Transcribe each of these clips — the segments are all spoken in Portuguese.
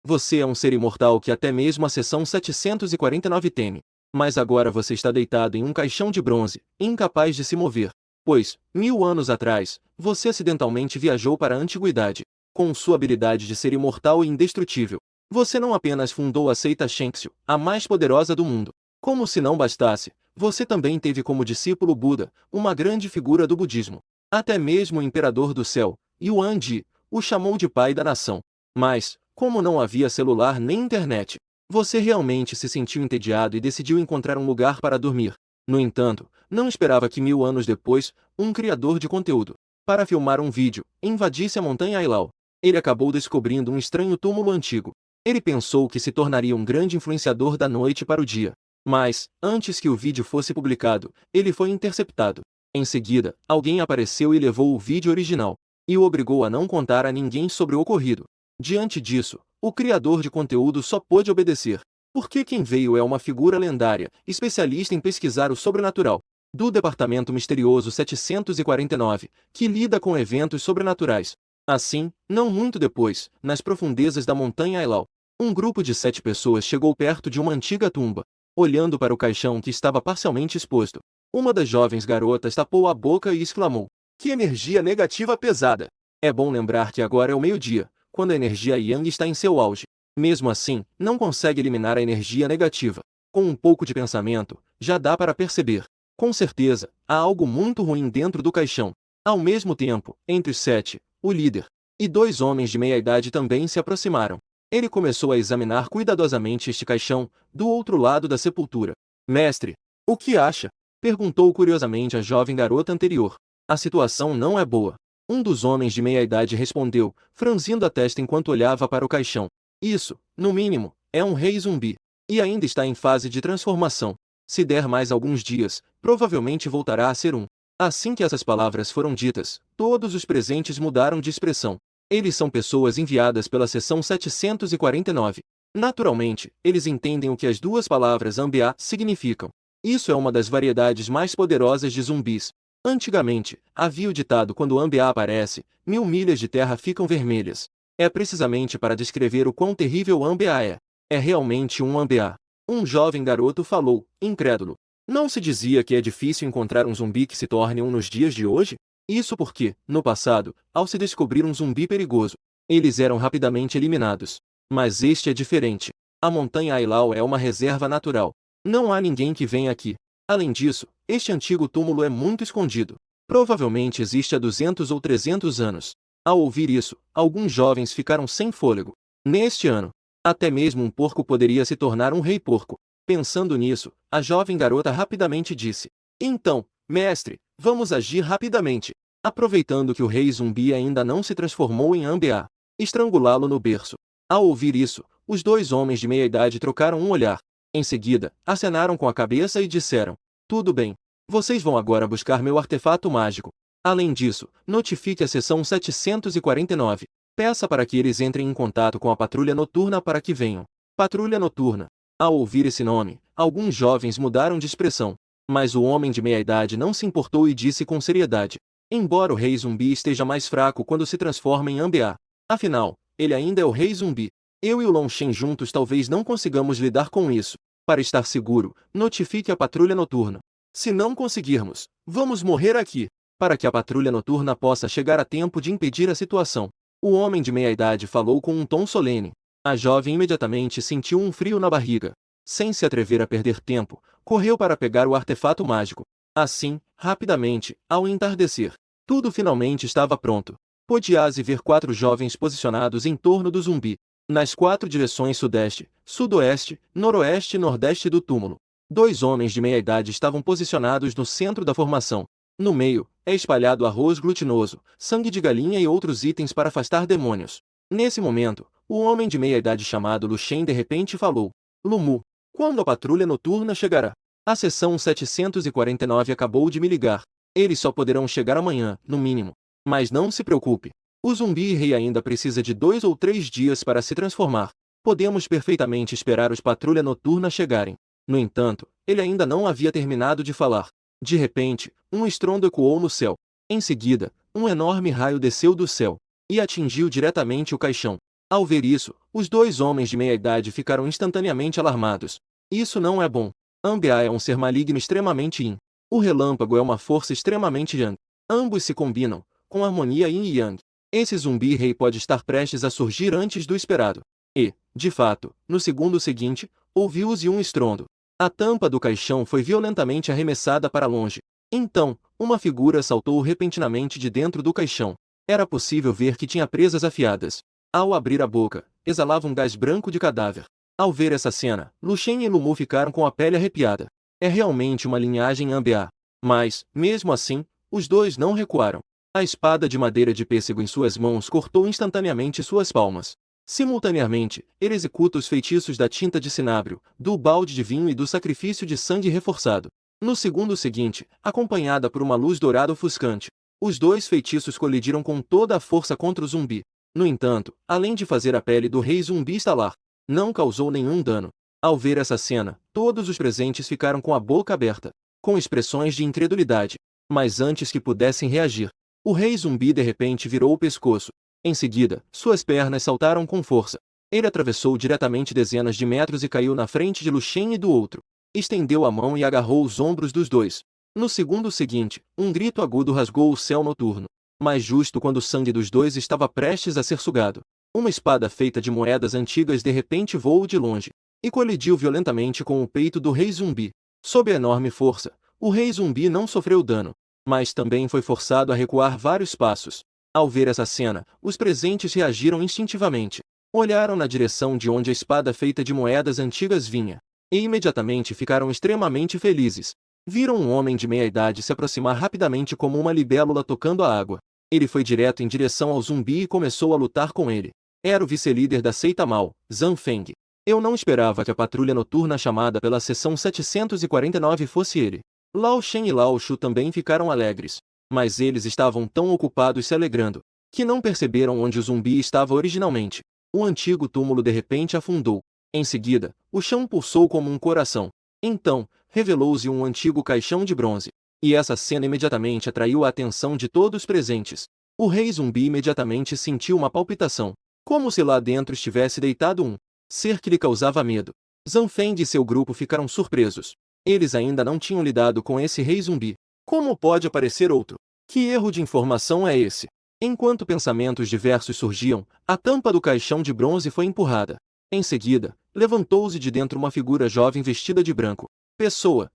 Você é um ser imortal que até mesmo a seção 749 teme. Mas agora você está deitado em um caixão de bronze, incapaz de se mover. Pois, 1000 anos atrás, você acidentalmente viajou para a antiguidade. Com sua habilidade de ser imortal e indestrutível, você não apenas fundou a seita Shenxue, a mais poderosa do mundo. Como se não bastasse, você também teve como discípulo Buda, uma grande figura do budismo. Até mesmo o imperador do céu, Yuan Ji, o chamou de pai da nação. Mas, como não havia celular nem internet, você realmente se sentiu entediado e decidiu encontrar um lugar para dormir. No entanto, não esperava que 1000 anos depois, um criador de conteúdo, para filmar um vídeo, invadisse a montanha Ailau. Ele acabou descobrindo um estranho túmulo antigo. Ele pensou que se tornaria um grande influenciador da noite para o dia. Mas, antes que o vídeo fosse publicado, ele foi interceptado. Em seguida, alguém apareceu e levou o vídeo original, e o obrigou a não contar a ninguém sobre o ocorrido. Diante disso, o criador de conteúdo só pôde obedecer. Porque quem veio é uma figura lendária, especialista em pesquisar o sobrenatural, do Departamento Misterioso 749, que lida com eventos sobrenaturais. Assim, não muito depois, nas profundezas da montanha Ailau, um grupo de 7 pessoas chegou perto de uma antiga tumba. Olhando para o caixão que estava parcialmente exposto, uma das jovens garotas tapou a boca e exclamou: "Que energia negativa pesada! É bom lembrar que agora é o meio-dia, quando a energia Yang está em seu auge. Mesmo assim, não consegue eliminar a energia negativa. Com um pouco de pensamento, já dá para perceber. Com certeza, há algo muito ruim dentro do caixão." Ao mesmo tempo, entre os 7, o líder e 2 homens de meia-idade também se aproximaram. Ele começou a examinar cuidadosamente este caixão, do outro lado da sepultura. "Mestre, o que acha?" perguntou curiosamente a jovem garota anterior. "A situação não é boa." Um dos homens de meia-idade respondeu, franzindo a testa enquanto olhava para o caixão. "Isso, no mínimo, é um rei zumbi. E ainda está em fase de transformação. Se der mais alguns dias, provavelmente voltará a ser um." Assim que essas palavras foram ditas, todos os presentes mudaram de expressão. Eles são pessoas enviadas pela seção 749. Naturalmente, eles entendem o que as duas palavras Ambia significam. Isso é uma das variedades mais poderosas de zumbis. Antigamente, havia o ditado: quando o Ambia aparece, 1000 milhas de terra ficam vermelhas. É precisamente para descrever o quão terrível Ambia é. É realmente um Ambia. Um jovem garoto falou, incrédulo. "Não se dizia que é difícil encontrar um zumbi que se torne um nos dias de hoje?" Isso porque, no passado, ao se descobrir um zumbi perigoso, eles eram rapidamente eliminados. Mas este é diferente. A montanha Ailau é uma reserva natural. Não há ninguém que venha aqui. Além disso, este antigo túmulo é muito escondido. Provavelmente existe há 200 ou 300 anos. Ao ouvir isso, alguns jovens ficaram sem fôlego. Neste ano, até mesmo um porco poderia se tornar um rei porco. Pensando nisso, a jovem garota rapidamente disse: "Então, mestre, vamos agir rapidamente." Aproveitando que o rei zumbi ainda não se transformou em Ambia, estrangulá-lo no berço. Ao ouvir isso, os 2 homens de meia-idade trocaram um olhar. Em seguida, acenaram com a cabeça e disseram: "Tudo bem. Vocês vão agora buscar meu artefato mágico. Além disso, notifique a seção 749. Peça para que eles entrem em contato com a patrulha noturna para que venham." Patrulha noturna. Ao ouvir esse nome, alguns jovens mudaram de expressão. Mas o homem de meia-idade não se importou e disse com seriedade: "Embora o rei zumbi esteja mais fraco quando se transforma em Ambia, afinal, ele ainda é o rei zumbi. Eu e o Long Shen juntos talvez não consigamos lidar com isso. Para estar seguro, notifique a patrulha noturna. Se não conseguirmos, vamos morrer aqui." Para que a patrulha noturna possa chegar a tempo de impedir a situação, o homem de meia-idade falou com um tom solene. A jovem imediatamente sentiu um frio na barriga. Sem se atrever a perder tempo, correu para pegar o artefato mágico. Assim, rapidamente, ao entardecer, tudo finalmente estava pronto. Pôde-se ver 4 jovens posicionados em torno do zumbi, nas 4 direções sudeste, sudoeste, noroeste e nordeste do túmulo. 2 homens de meia-idade estavam posicionados no centro da formação. No meio, é espalhado arroz glutinoso, sangue de galinha e outros itens para afastar demônios. Nesse momento, o homem de meia-idade chamado Lu Shen de repente falou: "Lumu, quando a patrulha noturna chegará?" "A seção 749 acabou de me ligar. Eles só poderão chegar amanhã, no mínimo. Mas não se preocupe. O zumbi rei ainda precisa de 2 ou 3 dias para se transformar. Podemos perfeitamente esperar os patrulha noturna chegarem." No entanto, ele ainda não havia terminado de falar. De repente, um estrondo ecoou no céu. Em seguida, um enorme raio desceu do céu e atingiu diretamente o caixão. Ao ver isso, os dois homens de meia-idade ficaram instantaneamente alarmados. Isso não é bom. Ambea é um ser maligno extremamente yin. O relâmpago é uma força extremamente yang. Ambos se combinam, com harmonia yin e yang. Esse zumbi-rei pode estar prestes a surgir antes do esperado. E, de fato, no segundo seguinte, ouviu-se um estrondo. A tampa do caixão foi violentamente arremessada para longe. Então, uma figura saltou repentinamente de dentro do caixão. Era possível ver que tinha presas afiadas. Ao abrir a boca, exalava um gás branco de cadáver. Ao ver essa cena, Lu Shen e Lu Mu ficaram com a pele arrepiada. É realmente uma linhagem Ambea. Mas, mesmo assim, os dois não recuaram. A espada de madeira de pêssego em suas mãos cortou instantaneamente suas palmas. Simultaneamente, ele executa os feitiços da tinta de cinábrio, do balde de vinho e do sacrifício de sangue reforçado. No segundo seguinte, acompanhada por uma luz dourada ofuscante, os dois feitiços colidiram com toda a força contra o zumbi. No entanto, além de fazer a pele do rei zumbi estalar, não causou nenhum dano. Ao ver essa cena, todos os presentes ficaram com a boca aberta, com expressões de incredulidade. Mas antes que pudessem reagir, o rei zumbi de repente virou o pescoço. Em seguida, suas pernas saltaram com força. Ele atravessou diretamente dezenas de metros e caiu na frente de Lu Shen e do outro. Estendeu a mão e agarrou os ombros dos dois. No segundo seguinte, um grito agudo rasgou o céu noturno. Mas justo quando o sangue dos dois estava prestes a ser sugado, uma espada feita de moedas antigas de repente voou de longe e colidiu violentamente com o peito do rei zumbi. Sob a enorme força, o rei zumbi não sofreu dano, mas também foi forçado a recuar vários passos. Ao ver essa cena, os presentes reagiram instintivamente. Olharam na direção de onde a espada feita de moedas antigas vinha, e imediatamente ficaram extremamente felizes. Viram um homem de meia-idade se aproximar rapidamente como uma libélula tocando a água. Ele foi direto em direção ao zumbi e começou a lutar com ele. Era o vice-líder da seita Mao, Zhang Feng. Eu não esperava que a patrulha noturna chamada pela seção 749 fosse ele. Lao Shen e Lao Shu também ficaram alegres. Mas eles estavam tão ocupados se alegrando, que não perceberam onde o zumbi estava originalmente. O antigo túmulo de repente afundou. Em seguida, o chão pulsou como um coração. Então, revelou-se um antigo caixão de bronze. E essa cena imediatamente atraiu a atenção de todos presentes. O rei zumbi imediatamente sentiu uma palpitação, como se lá dentro estivesse deitado um ser que lhe causava medo. Zhang Feng e seu grupo ficaram surpresos. Eles ainda não tinham lidado com esse rei zumbi. Como pode aparecer outro? Que erro de informação é esse? Enquanto pensamentos diversos surgiam, a tampa do caixão de bronze foi empurrada. Em seguida, levantou-se de dentro uma figura jovem vestida de branco. Pessoa.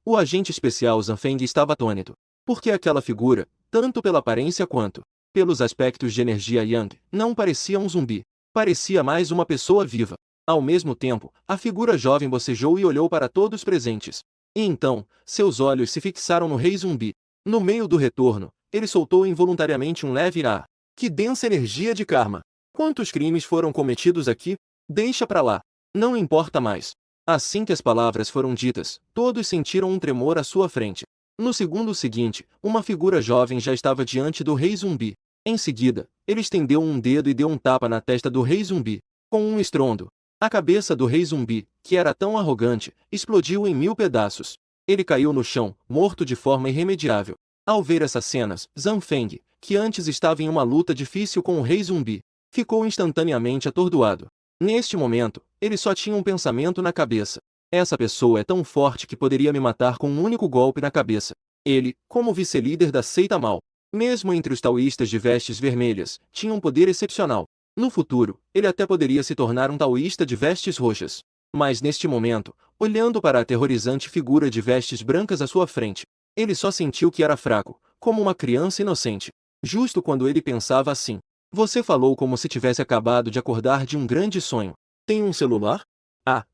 O agente especial Zhang Feng estava atônito, porque aquela figura, tanto pela aparência quanto pelos aspectos de energia Yang, não parecia um zumbi. Parecia mais uma pessoa viva. Ao mesmo tempo, a figura jovem bocejou e olhou para todos os presentes. E então, seus olhos se fixaram no rei zumbi. No meio do retorno, ele soltou involuntariamente um leve "ah". Que densa energia de karma! Quantos crimes foram cometidos aqui? Deixa pra lá. Não importa mais. Assim que as palavras foram ditas, todos sentiram um tremor à sua frente. No segundo seguinte, uma figura jovem já estava diante do rei zumbi. Em seguida, ele estendeu um dedo e deu um tapa na testa do rei zumbi. Com um estrondo, a cabeça do rei zumbi, que era tão arrogante, explodiu em 1000 pedaços. Ele caiu no chão, morto de forma irremediável. Ao ver essas cenas, Zhang Feng, que antes estava em uma luta difícil com o rei zumbi, ficou instantaneamente atordoado. Neste momento, ele só tinha um pensamento na cabeça. Essa pessoa é tão forte que poderia me matar com um único golpe na cabeça. Ele, como vice-líder da seita Mao, mesmo entre os taoístas de vestes vermelhas, tinha um poder excepcional. No futuro, ele até poderia se tornar um taoísta de vestes roxas. Mas neste momento, olhando para a aterrorizante figura de vestes brancas à sua frente, ele só sentiu que era fraco, como uma criança inocente. Justo quando ele pensava assim, você falou como se tivesse acabado de acordar de um grande sonho. Tem um celular? Ah!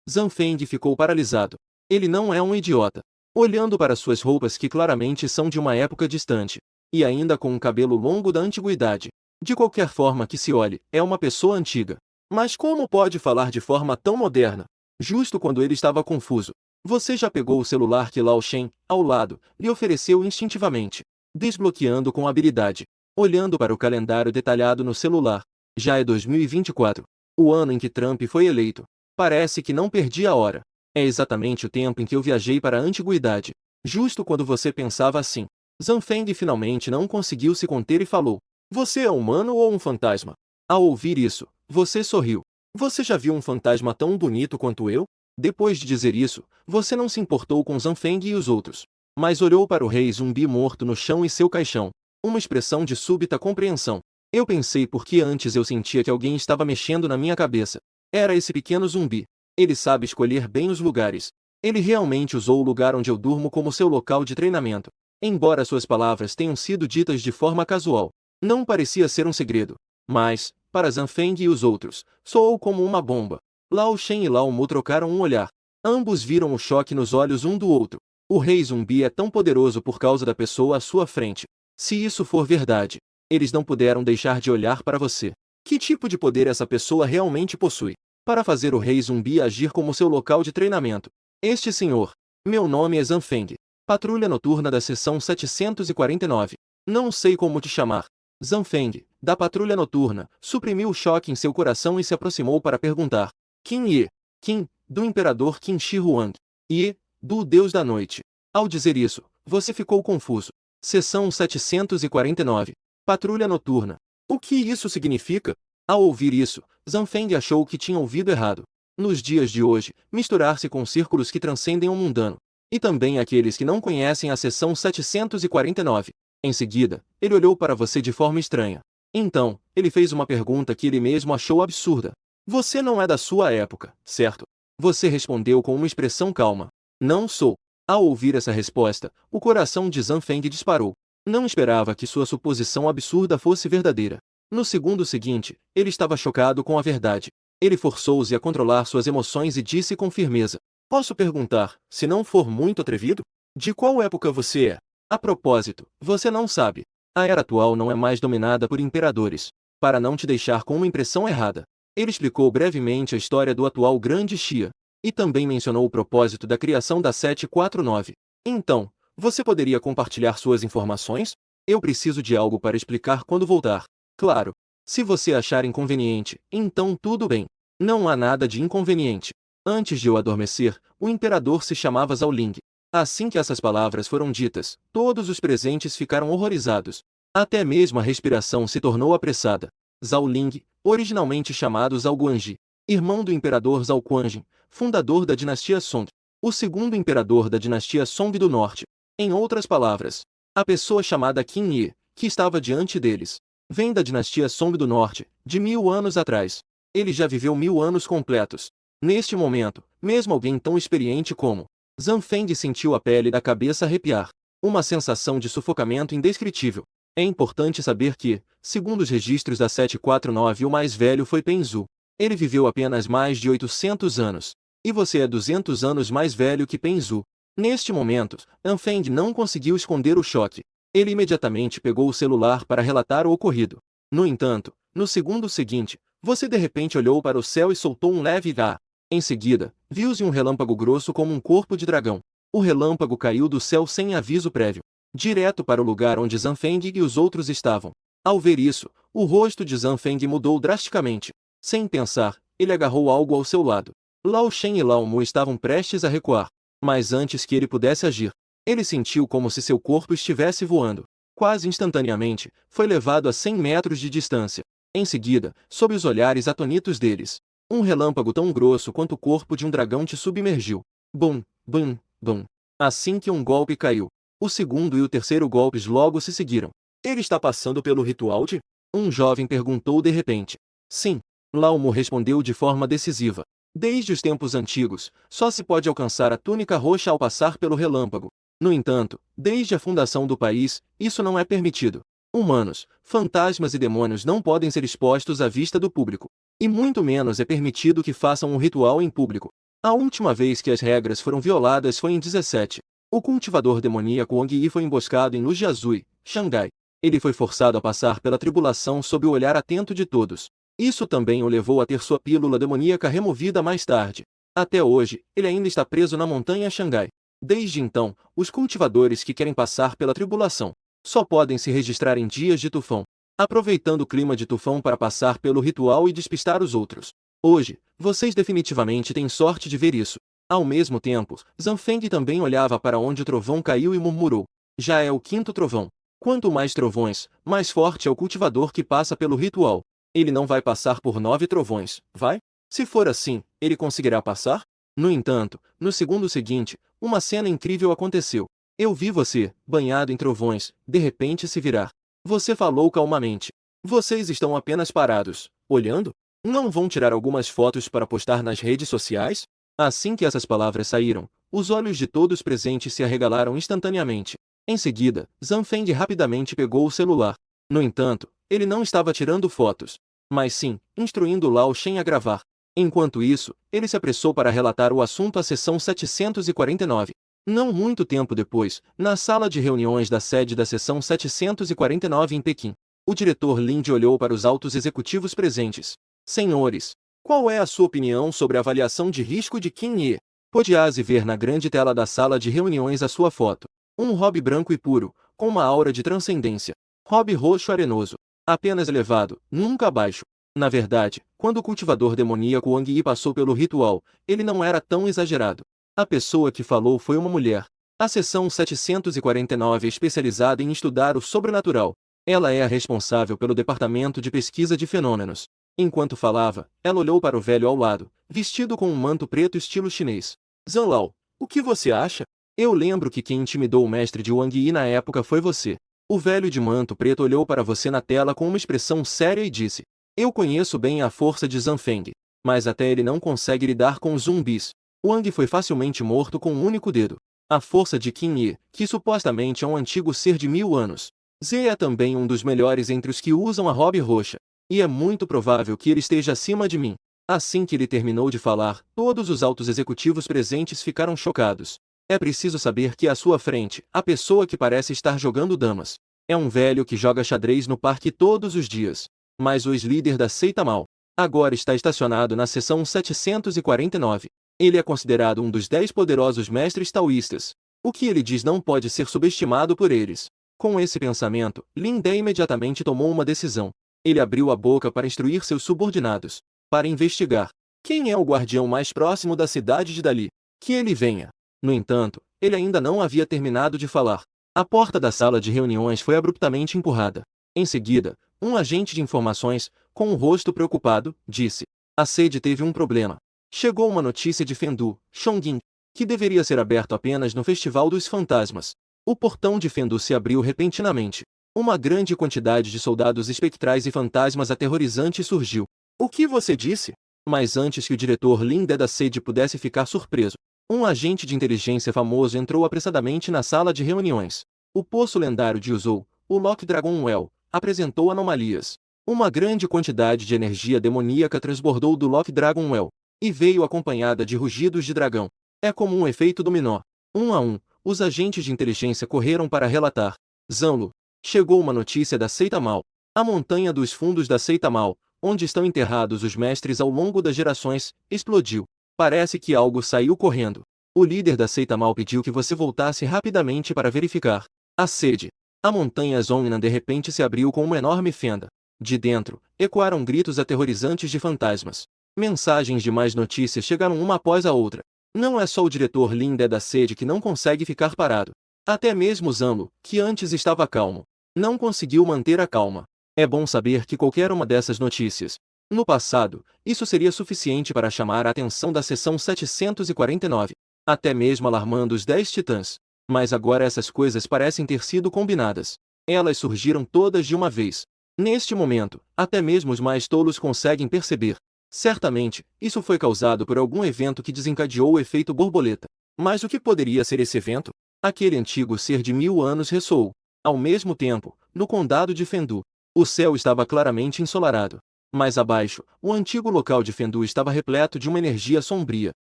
Zhang Feng ficou paralisado. Ele não é um idiota. Olhando para suas roupas que claramente são de uma época distante, e ainda com um cabelo longo da antiguidade. De qualquer forma que se olhe, é uma pessoa antiga. Mas como pode falar de forma tão moderna? Justo quando ele estava confuso. Você já pegou o celular que Lao Shen, ao lado, lhe ofereceu instintivamente, desbloqueando com habilidade. Olhando para o calendário detalhado no celular. Já é 2024. O ano em que Trump foi eleito. Parece que não perdi a hora. É exatamente o tempo em que eu viajei para a antiguidade. Justo quando você pensava assim. Zhang Feng finalmente não conseguiu se conter e falou. Você é humano ou um fantasma? Ao ouvir isso, você sorriu. Você já viu um fantasma tão bonito quanto eu? Depois de dizer isso, você não se importou com Zanfeng e os outros, mas olhou para o rei zumbi morto no chão e seu caixão. Uma expressão de súbita compreensão. Eu pensei porque antes eu sentia que alguém estava mexendo na minha cabeça. Era esse pequeno zumbi. Ele sabe escolher bem os lugares. Ele realmente usou o lugar onde eu durmo como seu local de treinamento. Embora suas palavras tenham sido ditas de forma casual, não parecia ser um segredo. Mas, para Zanfeng e os outros, soou como uma bomba. Lao Shen e Lao Mu trocaram um olhar. Ambos viram o choque nos olhos um do outro. O rei zumbi é tão poderoso por causa da pessoa à sua frente. Se isso for verdade, eles não puderam deixar de olhar para você. Que tipo de poder essa pessoa realmente possui? Para fazer o rei zumbi agir como seu local de treinamento. Este senhor. Meu nome é Zanfeng. Patrulha noturna da seção 749. Não sei como te chamar. Zanfeng, da patrulha noturna, suprimiu o choque em seu coração e se aproximou para perguntar. Qin Ye. Qin, do imperador Qin Shi Huang. Ye, do deus da noite. Ao dizer isso, você ficou confuso. Seção 749. Patrulha noturna. O que isso significa? Ao ouvir isso, Zanfeng achou que tinha ouvido errado. Nos dias de hoje, misturar-se com círculos que transcendem o mundano. E também aqueles que não conhecem a seção 749. Em seguida, ele olhou para você de forma estranha. Então, ele fez uma pergunta que ele mesmo achou absurda. Você não é da sua época, certo? Você respondeu com uma expressão calma. Não sou. Ao ouvir essa resposta, o coração de Zanfeng disparou. Não esperava que sua suposição absurda fosse verdadeira. No segundo seguinte, ele estava chocado com a verdade. Ele forçou-se a controlar suas emoções e disse com firmeza. Posso perguntar, se não for muito atrevido? De qual época você é? A propósito, você não sabe. A era atual não é mais dominada por imperadores. Para não te deixar com uma impressão errada. Ele explicou brevemente a história do atual Grande Xia. E também mencionou o propósito da criação da 749. Então, você poderia compartilhar suas informações? Eu preciso de algo para explicar quando voltar. Claro. Se você achar inconveniente, então tudo bem. Não há nada de inconveniente. Antes de eu adormecer, o imperador se chamava Zhao Ling. Assim que essas palavras foram ditas, todos os presentes ficaram horrorizados. Até mesmo a respiração se tornou apressada. Zhao Ling, originalmente chamado Zhao Guanji, irmão do imperador Zhao Quanjin, fundador da dinastia Song, o segundo imperador da dinastia Song do Norte. Em outras palavras, a pessoa chamada Qin Ye, que estava diante deles, vem da dinastia Song do Norte, de 1000 anos atrás. Ele já viveu 1000 anos completos. Neste momento, mesmo alguém tão experiente como Zanfeng sentiu a pele da cabeça arrepiar. Uma sensação de sufocamento indescritível. É importante saber que, segundo os registros da 749, o mais velho foi Penzu. Ele viveu apenas mais de 800 anos. E você é 200 anos mais velho que Penzu. Neste momento, Zanfeng não conseguiu esconder o choque. Ele imediatamente pegou o celular para relatar o ocorrido. No entanto, no segundo seguinte, você de repente olhou para o céu e soltou um leve "ah". Em seguida, viu-se um relâmpago grosso como um corpo de dragão. O relâmpago caiu do céu sem aviso prévio, direto para o lugar onde Zanfeng e os outros estavam. Ao ver isso, o rosto de Zanfeng mudou drasticamente. Sem pensar, ele agarrou algo ao seu lado. Lao Shen e Lao Mu estavam prestes a recuar. Mas antes que ele pudesse agir, ele sentiu como se seu corpo estivesse voando. Quase instantaneamente, foi levado a 100 metros de distância. Em seguida, sob os olhares atônitos deles, um relâmpago tão grosso quanto o corpo de um dragão te submergiu. Bum, bum, bum. Assim que um golpe caiu, o segundo e o terceiro golpes logo se seguiram. Ele está passando pelo ritual de? Um jovem perguntou de repente. Sim. Lao Mu respondeu de forma decisiva. Desde os tempos antigos, só se pode alcançar a túnica roxa ao passar pelo relâmpago. No entanto, desde a fundação do país, isso não é permitido. Humanos, fantasmas e demônios não podem ser expostos à vista do público. E muito menos é permitido que façam um ritual em público. A última vez que as regras foram violadas foi em 17. O cultivador demoníaco Wang Yi foi emboscado em Lujiazui, Xangai. Ele foi forçado a passar pela tribulação sob o olhar atento de todos. Isso também o levou a ter sua pílula demoníaca removida mais tarde. Até hoje, ele ainda está preso na montanha Xangai. Desde então, os cultivadores que querem passar pela tribulação só podem se registrar em dias de tufão, aproveitando o clima de tufão para passar pelo ritual e despistar os outros. Hoje, vocês definitivamente têm sorte de ver isso. Ao mesmo tempo, Zanfeng também olhava para onde o trovão caiu e murmurou. Já é o quinto trovão. Quanto mais trovões, mais forte é o cultivador que passa pelo ritual. Ele não vai passar por 9 trovões, vai? Se for assim, ele conseguirá passar? No entanto, no segundo seguinte, uma cena incrível aconteceu. Eu vi você, banhado em trovões, de repente se virar. Você falou calmamente. Vocês estão apenas parados, olhando? Não vão tirar algumas fotos para postar nas redes sociais? Assim que essas palavras saíram, os olhos de todos presentes se arregalaram instantaneamente. Em seguida, Zanfeng rapidamente pegou o celular. No entanto, ele não estava tirando fotos, mas sim, instruindo Lao Shen a gravar. Enquanto isso, ele se apressou para relatar o assunto à seção 749. Não muito tempo depois, na sala de reuniões da sede da seção 749 em Pequim, o diretor Linde olhou para os altos executivos presentes. Senhores, qual é a sua opinião sobre a avaliação de risco de Qin Ye? Pode-se ver na grande tela da sala de reuniões a sua foto. Um hobby branco e puro, com uma aura de transcendência. Hobby roxo arenoso. Apenas elevado, nunca baixo. Na verdade, quando o cultivador demoníaco Wang Yi passou pelo ritual, ele não era tão exagerado. A pessoa que falou foi uma mulher. A seção 749 é especializada em estudar o sobrenatural. Ela é a responsável pelo departamento de pesquisa de fenômenos. Enquanto falava, ela olhou para o velho ao lado, vestido com um manto preto estilo chinês. Zanlao, o que você acha? Eu lembro que quem intimidou o mestre de Wang Yi na época foi você. O velho de manto preto olhou para você na tela com uma expressão séria e disse: Eu conheço bem a força de Zanfeng, mas até ele não consegue lidar com os zumbis. Wang foi facilmente morto com um único dedo. A força de Qin Ye, que supostamente é um antigo ser de 1000 anos. Ze é também um dos melhores entre os que usam a robe roxa, e é muito provável que ele esteja acima de mim. Assim que ele terminou de falar, todos os altos executivos presentes ficaram chocados. É preciso saber que à sua frente, a pessoa que parece estar jogando damas. É um velho que joga xadrez no parque todos os dias. Mas o líder da seita Mao agora está estacionado na seção 749. Ele é considerado um dos 10 poderosos mestres taoístas. O que ele diz não pode ser subestimado por eles. Com esse pensamento, Lin De imediatamente tomou uma decisão. Ele abriu a boca para instruir seus subordinados, para investigar quem é o guardião mais próximo da cidade de Dali. Que ele venha. No entanto, ele ainda não havia terminado de falar. A porta da sala de reuniões foi abruptamente empurrada. Em seguida, um agente de informações, com um rosto preocupado, disse: A sede teve um problema. Chegou uma notícia de Fendu, Chongqing, que deveria ser aberto apenas no Festival dos Fantasmas. O portão de Fendu se abriu repentinamente. Uma grande quantidade de soldados espectrais e fantasmas aterrorizantes surgiu. O que você disse? Mas antes que o diretor Lin De da sede pudesse ficar surpreso, um agente de inteligência famoso entrou apressadamente na sala de reuniões. O poço lendário de Uzhou, o Lock Dragon Well, apresentou anomalias. Uma grande quantidade de energia demoníaca transbordou do Lock Dragon Well, e veio acompanhada de rugidos de dragão. É como um efeito dominó. Um a um, os agentes de inteligência correram para relatar. Zanlu, chegou uma notícia da seita Mao. A montanha dos fundos da seita Mao, onde estão enterrados os mestres ao longo das gerações, explodiu. Parece que algo saiu correndo. O líder da seita Mao pediu que você voltasse rapidamente para verificar. A sede. A montanha Zongnan de repente se abriu com uma enorme fenda. De dentro, ecoaram gritos aterrorizantes de fantasmas. Mensagens de mais notícias chegaram uma após a outra. Não é só o diretor Lin De da sede que não consegue ficar parado. Até mesmo Zanlu, que antes estava calmo, não conseguiu manter a calma. É bom saber que qualquer uma dessas notícias, no passado, isso seria suficiente para chamar a atenção da seção 749, até mesmo alarmando os 10 titãs. Mas agora essas coisas parecem ter sido combinadas. Elas surgiram todas de uma vez. Neste momento, até mesmo os mais tolos conseguem perceber. Certamente, isso foi causado por algum evento que desencadeou o efeito borboleta. Mas o que poderia ser esse evento? Aquele antigo ser de 1000 anos ressoou. Ao mesmo tempo, no condado de Fendu, o céu estava claramente ensolarado. Mais abaixo, o antigo local de Fendu estava repleto de uma energia sombria.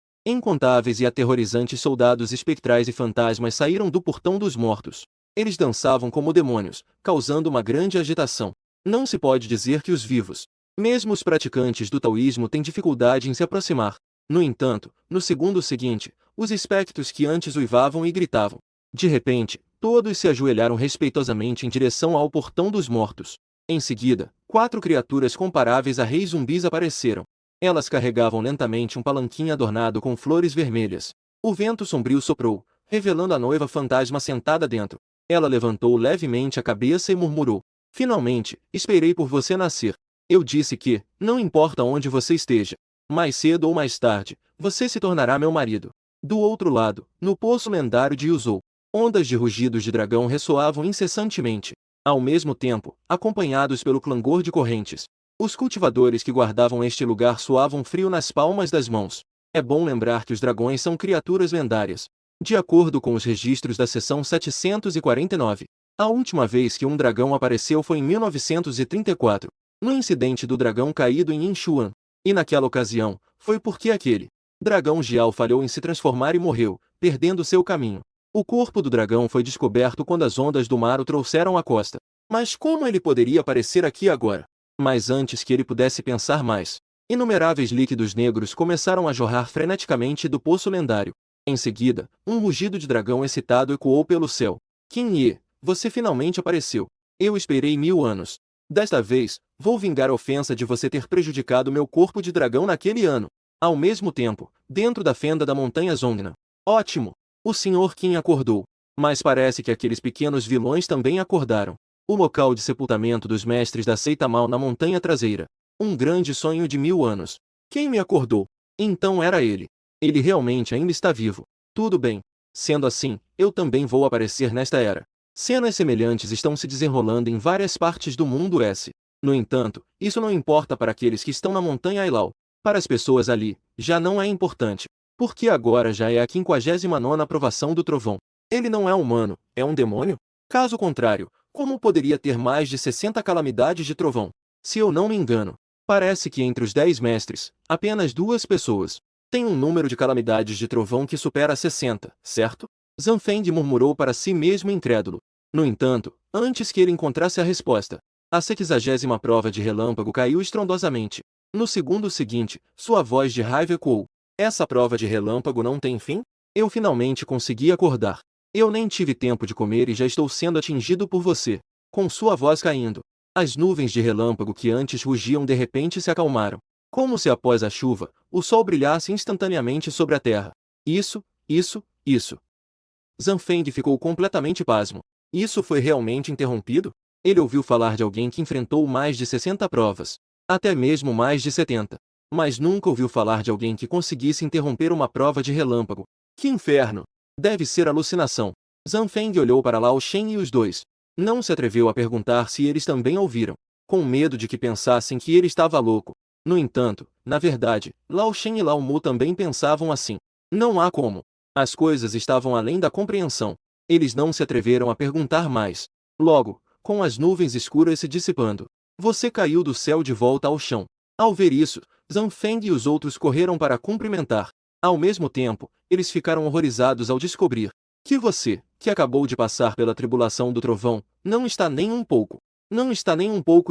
Incontáveis e aterrorizantes soldados espectrais e fantasmas saíram do portão dos mortos. Eles dançavam como demônios, causando uma grande agitação. Não se pode dizer que os vivos, mesmo os praticantes do taoísmo, têm dificuldade em se aproximar. No entanto, no segundo seguinte, os espectros que antes uivavam e gritavam. De repente, todos se ajoelharam respeitosamente em direção ao portão dos mortos. Em seguida, 4 criaturas comparáveis a reis zumbis apareceram. Elas carregavam lentamente um palanquim adornado com flores vermelhas. O vento sombrio soprou, revelando a noiva fantasma sentada dentro. Ela levantou levemente a cabeça e murmurou: Finalmente, esperei por você nascer. Eu disse que, não importa onde você esteja, mais cedo ou mais tarde, você se tornará meu marido. Do outro lado, no poço lendário de Yuzou, ondas de rugidos de dragão ressoavam incessantemente, ao mesmo tempo, acompanhados pelo clangor de correntes. Os cultivadores que guardavam este lugar suavam frio nas palmas das mãos. É bom lembrar que os dragões são criaturas lendárias. De acordo com os registros da seção 749, a última vez que um dragão apareceu foi em 1934, no incidente do dragão caído em Yinchuan. E naquela ocasião, foi porque aquele dragão Jiao falhou em se transformar e morreu, perdendo seu caminho. O corpo do dragão foi descoberto quando as ondas do mar o trouxeram à costa. Mas como ele poderia aparecer aqui agora? Mas antes que ele pudesse pensar mais, inumeráveis líquidos negros começaram a jorrar freneticamente do poço lendário. Em seguida, um rugido de dragão excitado ecoou pelo céu. Qin Ye, você finalmente apareceu. Eu esperei 1000 anos. Desta vez, vou vingar a ofensa de você ter prejudicado meu corpo de dragão naquele ano. Ao mesmo tempo, dentro da fenda da montanha Zongna. Ótimo! O Sr. Qin acordou. Mas parece que aqueles pequenos vilões também acordaram. O local de sepultamento dos mestres da seita mal na montanha traseira. Um grande sonho de 1000 anos. Quem me acordou? Então era ele. Ele realmente ainda está vivo. Tudo bem. Sendo assim, eu também vou aparecer nesta era. Cenas semelhantes estão se desenrolando em várias partes do mundo S. No entanto, isso não importa para aqueles que estão na montanha Ailau. Para as pessoas ali, já não é importante. Porque agora já é a 59ª provação do trovão. Ele não é humano, é um demônio? Caso contrário, como poderia ter mais de 60 calamidades de trovão? Se eu não me engano, parece que entre os 10 mestres, apenas 2 pessoas têm um número de calamidades de trovão que supera 60, certo? Zanfeng murmurou para si mesmo incrédulo. No entanto, antes que ele encontrasse a resposta, a 60ª prova de relâmpago caiu estrondosamente. No segundo seguinte, sua voz de raiva ecoou. Essa prova de relâmpago não tem fim? Eu finalmente consegui acordar. Eu nem tive tempo de comer e já estou sendo atingido por você. Com sua voz caindo, as nuvens de relâmpago que antes rugiam de repente se acalmaram. Como se após a chuva, o sol brilhasse instantaneamente sobre a terra. Isso. Zanfeng ficou completamente pasmo. Isso foi realmente interrompido? Ele ouviu falar de alguém que enfrentou mais de 60 provas. Até mesmo mais de 70. Mas nunca ouviu falar de alguém que conseguisse interromper uma prova de relâmpago. Que inferno! Deve ser alucinação. Zanfeng olhou para Lao Shen e os dois. Não se atreveu a perguntar se eles também ouviram, com medo de que pensassem que ele estava louco. No entanto, na verdade, Lao Shen e Lao Mu também pensavam assim. Não há como. As coisas estavam além da compreensão. Eles não se atreveram a perguntar mais. Logo, com as nuvens escuras se dissipando, você caiu do céu de volta ao chão. Ao ver isso, Zanfeng e os outros correram para cumprimentar. Ao mesmo tempo, eles ficaram horrorizados ao descobrir que você, que acabou de passar pela tribulação do trovão, não está nem um pouco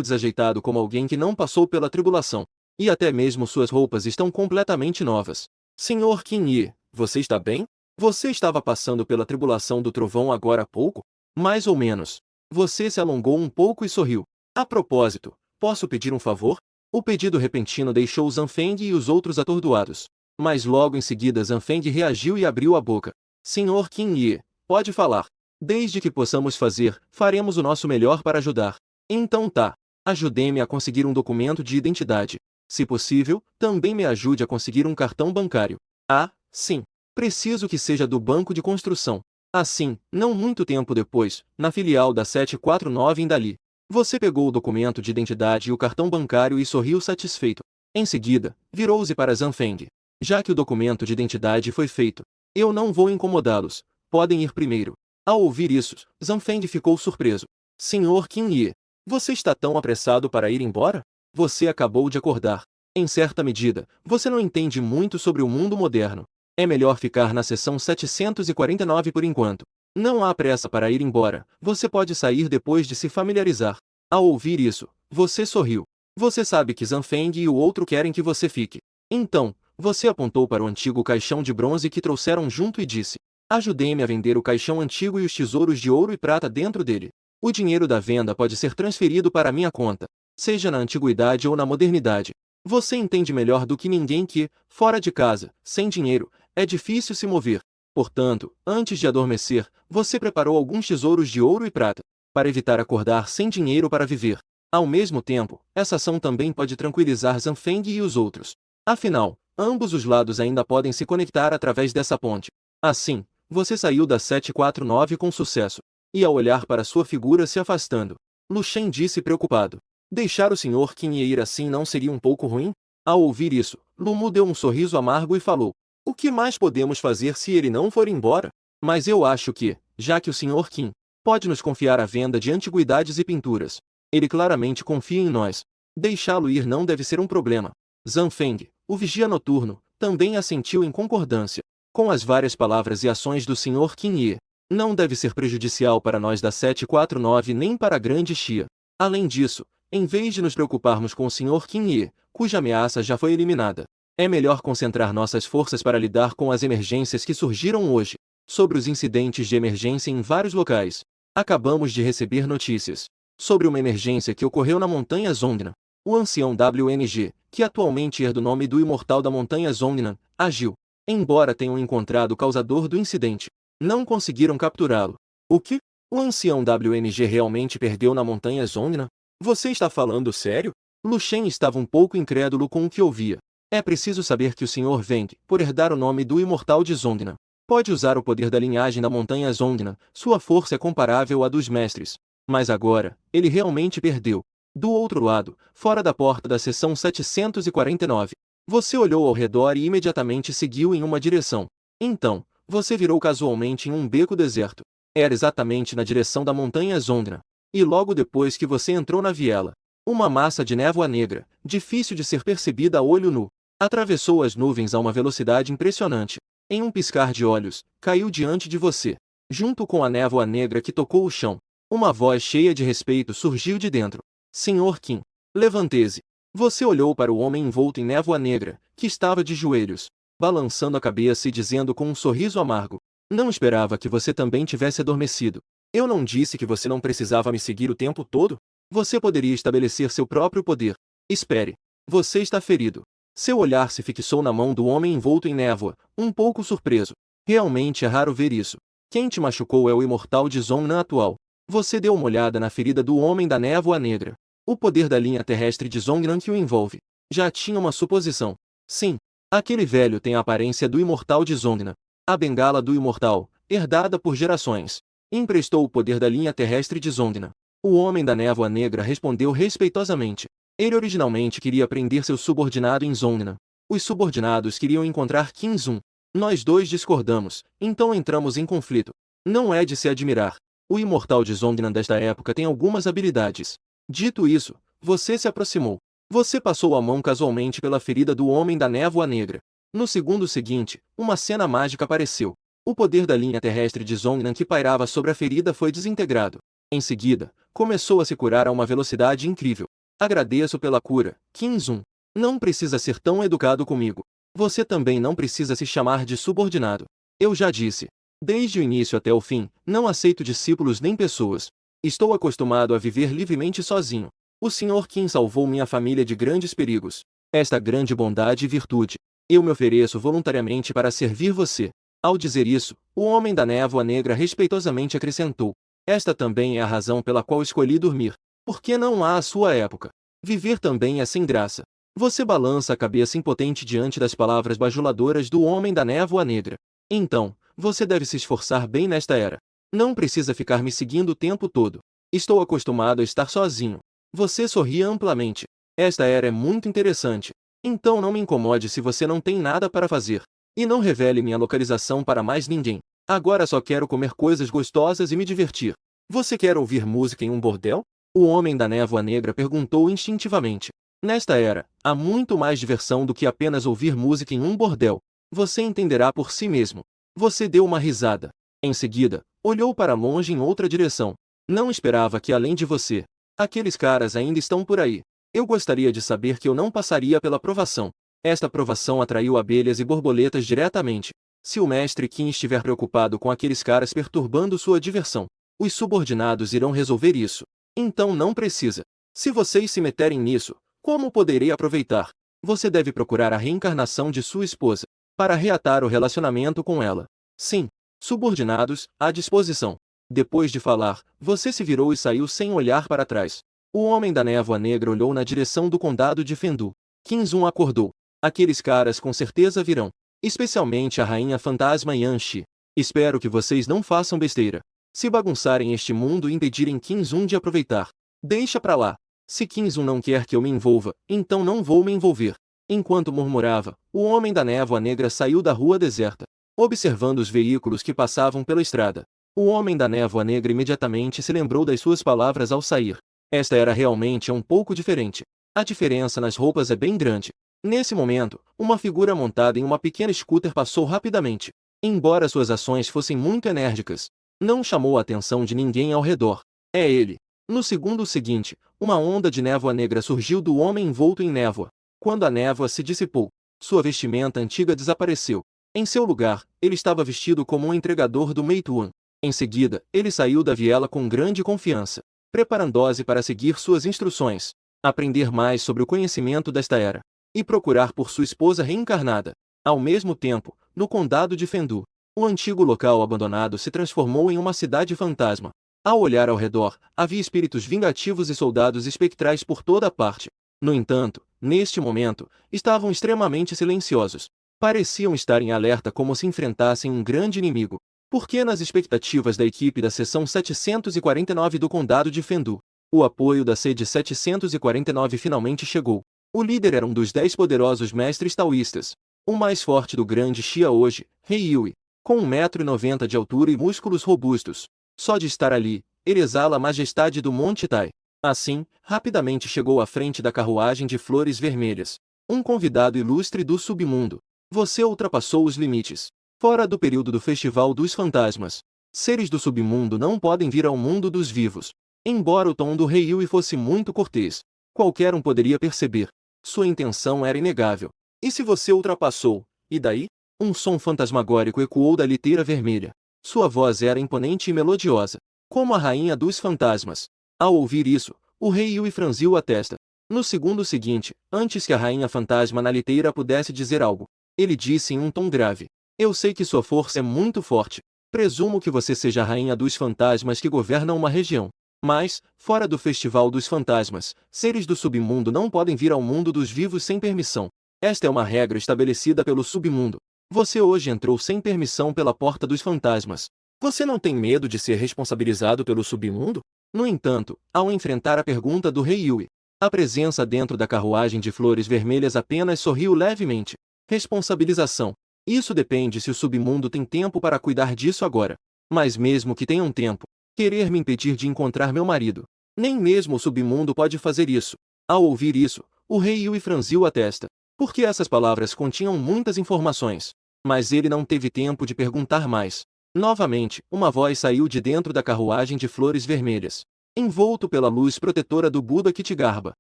desajeitado como alguém que não passou pela tribulação. E até mesmo suas roupas estão completamente novas. Sr. Qin Ye, você está bem? Você estava passando pela tribulação do trovão agora há pouco? Mais ou menos. Você se alongou um pouco e sorriu. A propósito, posso pedir um favor? O pedido repentino deixou Zanfeng e os outros atordoados. Mas logo em seguida Zanfeng reagiu e abriu a boca. Sr. Qin Ye, pode falar. Desde que possamos fazer, faremos o nosso melhor para ajudar. Então tá. Ajude-me a conseguir um documento de identidade. Se possível, também me ajude a conseguir um cartão bancário. Ah, sim. Preciso que seja do banco de construção. Assim, não muito tempo depois, na filial da 749 em Dali, você pegou o documento de identidade e o cartão bancário e sorriu satisfeito. Em seguida, virou-se para Zanfeng. Já que o documento de identidade foi feito, eu não vou incomodá-los. Podem ir primeiro. Ao ouvir isso, Zanfeng ficou surpreso. Sr. Qin Ye, você está tão apressado para ir embora? Você acabou de acordar. Em certa medida, você não entende muito sobre o mundo moderno. É melhor ficar na seção 749 por enquanto. Não há pressa para ir embora, você pode sair depois de se familiarizar. Ao ouvir isso, você sorriu. Você sabe que Zanfeng e o outro querem que você fique. Então, você apontou para o antigo caixão de bronze que trouxeram junto e disse: ajudem-me a vender o caixão antigo e os tesouros de ouro e prata dentro dele. O dinheiro da venda pode ser transferido para minha conta, seja na antiguidade ou na modernidade. Você entende melhor do que ninguém que, fora de casa, sem dinheiro, é difícil se mover. Portanto, antes de adormecer, você preparou alguns tesouros de ouro e prata, para evitar acordar sem dinheiro para viver. Ao mesmo tempo, essa ação também pode tranquilizar Zanfeng e os outros. Afinal, ambos os lados ainda podem se conectar através dessa ponte. Assim, você saiu da 749 com sucesso. E ao olhar para sua figura se afastando, Lu Shen disse preocupado. Deixar o Sr. Qin ir assim não seria um pouco ruim? Ao ouvir isso, Lu Mu deu um sorriso amargo e falou. O que mais podemos fazer se ele não for embora? Mas eu acho que, já que o Sr. Qin pode nos confiar a venda de antiguidades e pinturas, ele claramente confia em nós. Deixá-lo ir não deve ser um problema. Zanfeng, o vigia noturno, também assentiu em concordância com as várias palavras e ações do Sr. Qin Ye. Não deve ser prejudicial para nós da 749 nem para a Grande Xia. Além disso, em vez de nos preocuparmos com o Sr. Qin Ye, cuja ameaça já foi eliminada, é melhor concentrar nossas forças para lidar com as emergências que surgiram hoje. Sobre os incidentes de emergência em vários locais, acabamos de receber notícias sobre uma emergência que ocorreu na Montanha Zhongnan. O ancião WNG, que atualmente herda o nome do imortal da Montanha Zhongnan, agiu. Embora tenham encontrado o causador do incidente, não conseguiram capturá-lo. O que? O ancião WNG realmente perdeu na Montanha Zhongnan? Você está falando sério? Lu Shen estava um pouco incrédulo com o que ouvia. É preciso saber que o Sr. Wang, por herdar o nome do imortal de Zhongnan, pode usar o poder da linhagem da Montanha Zhongnan. Sua força é comparável à dos mestres. Mas agora, ele realmente perdeu. Do outro lado, fora da porta da seção 749, você olhou ao redor e imediatamente seguiu em uma direção. Então, você virou casualmente em um beco deserto. Era exatamente na direção da Montanha Zhongnan. E logo depois que você entrou na viela, uma massa de névoa negra, difícil de ser percebida a olho nu, atravessou as nuvens a uma velocidade impressionante. Em um piscar de olhos, caiu diante de você. Junto com a névoa negra que tocou o chão, uma voz cheia de respeito surgiu de dentro. Sr. Qin, levante-se. Você olhou para o homem envolto em névoa negra, que estava de joelhos, balançando a cabeça e dizendo com um sorriso amargo. Não esperava que você também tivesse adormecido. Eu não disse que você não precisava me seguir o tempo todo? Você poderia estabelecer seu próprio poder. Espere. Você está ferido. Seu olhar se fixou na mão do homem envolto em névoa, um pouco surpreso. Realmente é raro ver isso. Quem te machucou é o imortal de Zhongnan atual. Você deu uma olhada na ferida do homem da névoa negra. O poder da linha terrestre de Zhongnan que o envolve. Já tinha uma suposição. Sim, aquele velho tem a aparência do imortal de Zhongnan. A bengala do imortal, herdada por gerações, emprestou o poder da linha terrestre de Zhongnan. O homem da névoa negra respondeu respeitosamente. Ele originalmente queria prender seu subordinado em Zhongnan. Os subordinados queriam encontrar Qin Zun. Nós dois discordamos, então entramos em conflito. Não é de se admirar. O imortal de Zhongnan desta época tem algumas habilidades. Dito isso, você se aproximou. Você passou a mão casualmente pela ferida do homem da névoa negra. No segundo seguinte, uma cena mágica apareceu. O poder da linha terrestre de Zhongnan que pairava sobre a ferida foi desintegrado. Em seguida, começou a se curar a uma velocidade incrível. Agradeço pela cura, Qin Zun. Não precisa ser tão educado comigo. Você também não precisa se chamar de subordinado. Eu já disse. Desde o início até o fim, não aceito discípulos nem pessoas. Estou acostumado a viver livremente sozinho. O Sr. Qin salvou minha família de grandes perigos. Esta grande bondade e virtude. Eu me ofereço voluntariamente para servir você. Ao dizer isso, o homem da névoa negra respeitosamente acrescentou. Esta também é a razão pela qual escolhi dormir. Porque não há a sua época. Viver também é sem graça. Você balança a cabeça impotente diante das palavras bajuladoras do homem da névoa negra. Então, você deve se esforçar bem nesta era. Não precisa ficar me seguindo o tempo todo. Estou acostumado a estar sozinho. Você sorri amplamente. Esta era é muito interessante. Então não me incomode se você não tem nada para fazer. E não revele minha localização para mais ninguém. Agora só quero comer coisas gostosas e me divertir. Você quer ouvir música em um bordel? O homem da névoa negra perguntou instintivamente. Nesta era, há muito mais diversão do que apenas ouvir música em um bordel. Você entenderá por si mesmo. Você deu uma risada. Em seguida, olhou para longe em outra direção. Não esperava que além de você, aqueles caras ainda estão por aí. Eu gostaria de saber que eu não passaria pela provação. Esta provação atraiu abelhas e borboletas diretamente. Se o mestre Qin estiver preocupado com aqueles caras perturbando sua diversão, os subordinados irão resolver isso. Então não precisa. Se vocês se meterem nisso, como poderei aproveitar? Você deve procurar a reencarnação de sua esposa, para reatar o relacionamento com ela. Sim, subordinados, à disposição. Depois de falar, você se virou e saiu sem olhar para trás. O homem da névoa negra olhou na direção do condado de Fendu. Kinzun acordou. Aqueles caras com certeza virão. Especialmente a rainha fantasma Yanxi. Espero que vocês não façam besteira. Se bagunçarem este mundo e impedirem Kinzun de aproveitar. Deixa pra lá. Se Kinzun não quer que eu me envolva, então não vou me envolver. Enquanto murmurava, o homem da névoa negra saiu da rua deserta, observando os veículos que passavam pela estrada. O homem da névoa negra imediatamente se lembrou das suas palavras ao sair. Esta era realmente um pouco diferente. A diferença nas roupas é bem grande. Nesse momento, uma figura montada em uma pequena scooter passou rapidamente. Embora suas ações fossem muito enérgicas, não chamou a atenção de ninguém ao redor. É ele. No segundo seguinte, uma onda de névoa negra surgiu do homem envolto em névoa. Quando a névoa se dissipou, sua vestimenta antiga desapareceu. Em seu lugar, ele estava vestido como um entregador do Meituan. Em seguida, ele saiu da viela com grande confiança, preparando-se para seguir suas instruções, aprender mais sobre o conhecimento desta era, e procurar por sua esposa reencarnada. Ao mesmo tempo, no condado de Fendu, o antigo local abandonado se transformou em uma cidade fantasma. Ao olhar ao redor, havia espíritos vingativos e soldados espectrais por toda a parte. No entanto, neste momento, estavam extremamente silenciosos. Pareciam estar em alerta como se enfrentassem um grande inimigo. Porque nas expectativas da equipe da seção 749 do condado de Fendu, o apoio da sede 749 finalmente chegou. O líder era um dos 10 poderosos mestres taoístas, o mais forte do grande Xia hoje, Rei Yui, com 1,90 m de altura e músculos robustos. Só de estar ali, ele exala a majestade do Monte Tai. Assim, rapidamente chegou à frente da carruagem de flores vermelhas. Um convidado ilustre do submundo. Você ultrapassou os limites. Fora do período do Festival dos Fantasmas, seres do submundo não podem vir ao mundo dos vivos. Embora o tom do Rei Yui fosse muito cortês, qualquer um poderia perceber. Sua intenção era inegável. E se você ultrapassou, e daí? Um som fantasmagórico ecoou da liteira vermelha. Sua voz era imponente e melodiosa, como a rainha dos fantasmas. Ao ouvir isso, o Rei Yui franziu a testa. No segundo seguinte, antes que a rainha fantasma na liteira pudesse dizer algo, ele disse em um tom grave: eu sei que sua força é muito forte. Presumo que você seja a rainha dos fantasmas que governam uma região. Mas, fora do Festival dos Fantasmas, seres do submundo não podem vir ao mundo dos vivos sem permissão. Esta é uma regra estabelecida pelo submundo. Você hoje entrou sem permissão pela porta dos fantasmas. Você não tem medo de ser responsabilizado pelo submundo? No entanto, ao enfrentar a pergunta do Rei Yui, a presença dentro da carruagem de flores vermelhas apenas sorriu levemente. Responsabilização. Isso depende se o submundo tem tempo para cuidar disso agora. Mas mesmo que tenham tempo, querer me impedir de encontrar meu marido. Nem mesmo o submundo pode fazer isso. Ao ouvir isso, o Rei Yui franziu a testa, porque essas palavras continham muitas informações. Mas ele não teve tempo de perguntar mais. Novamente, uma voz saiu de dentro da carruagem de flores vermelhas, envolto pela luz protetora do Buda Kitgarbha.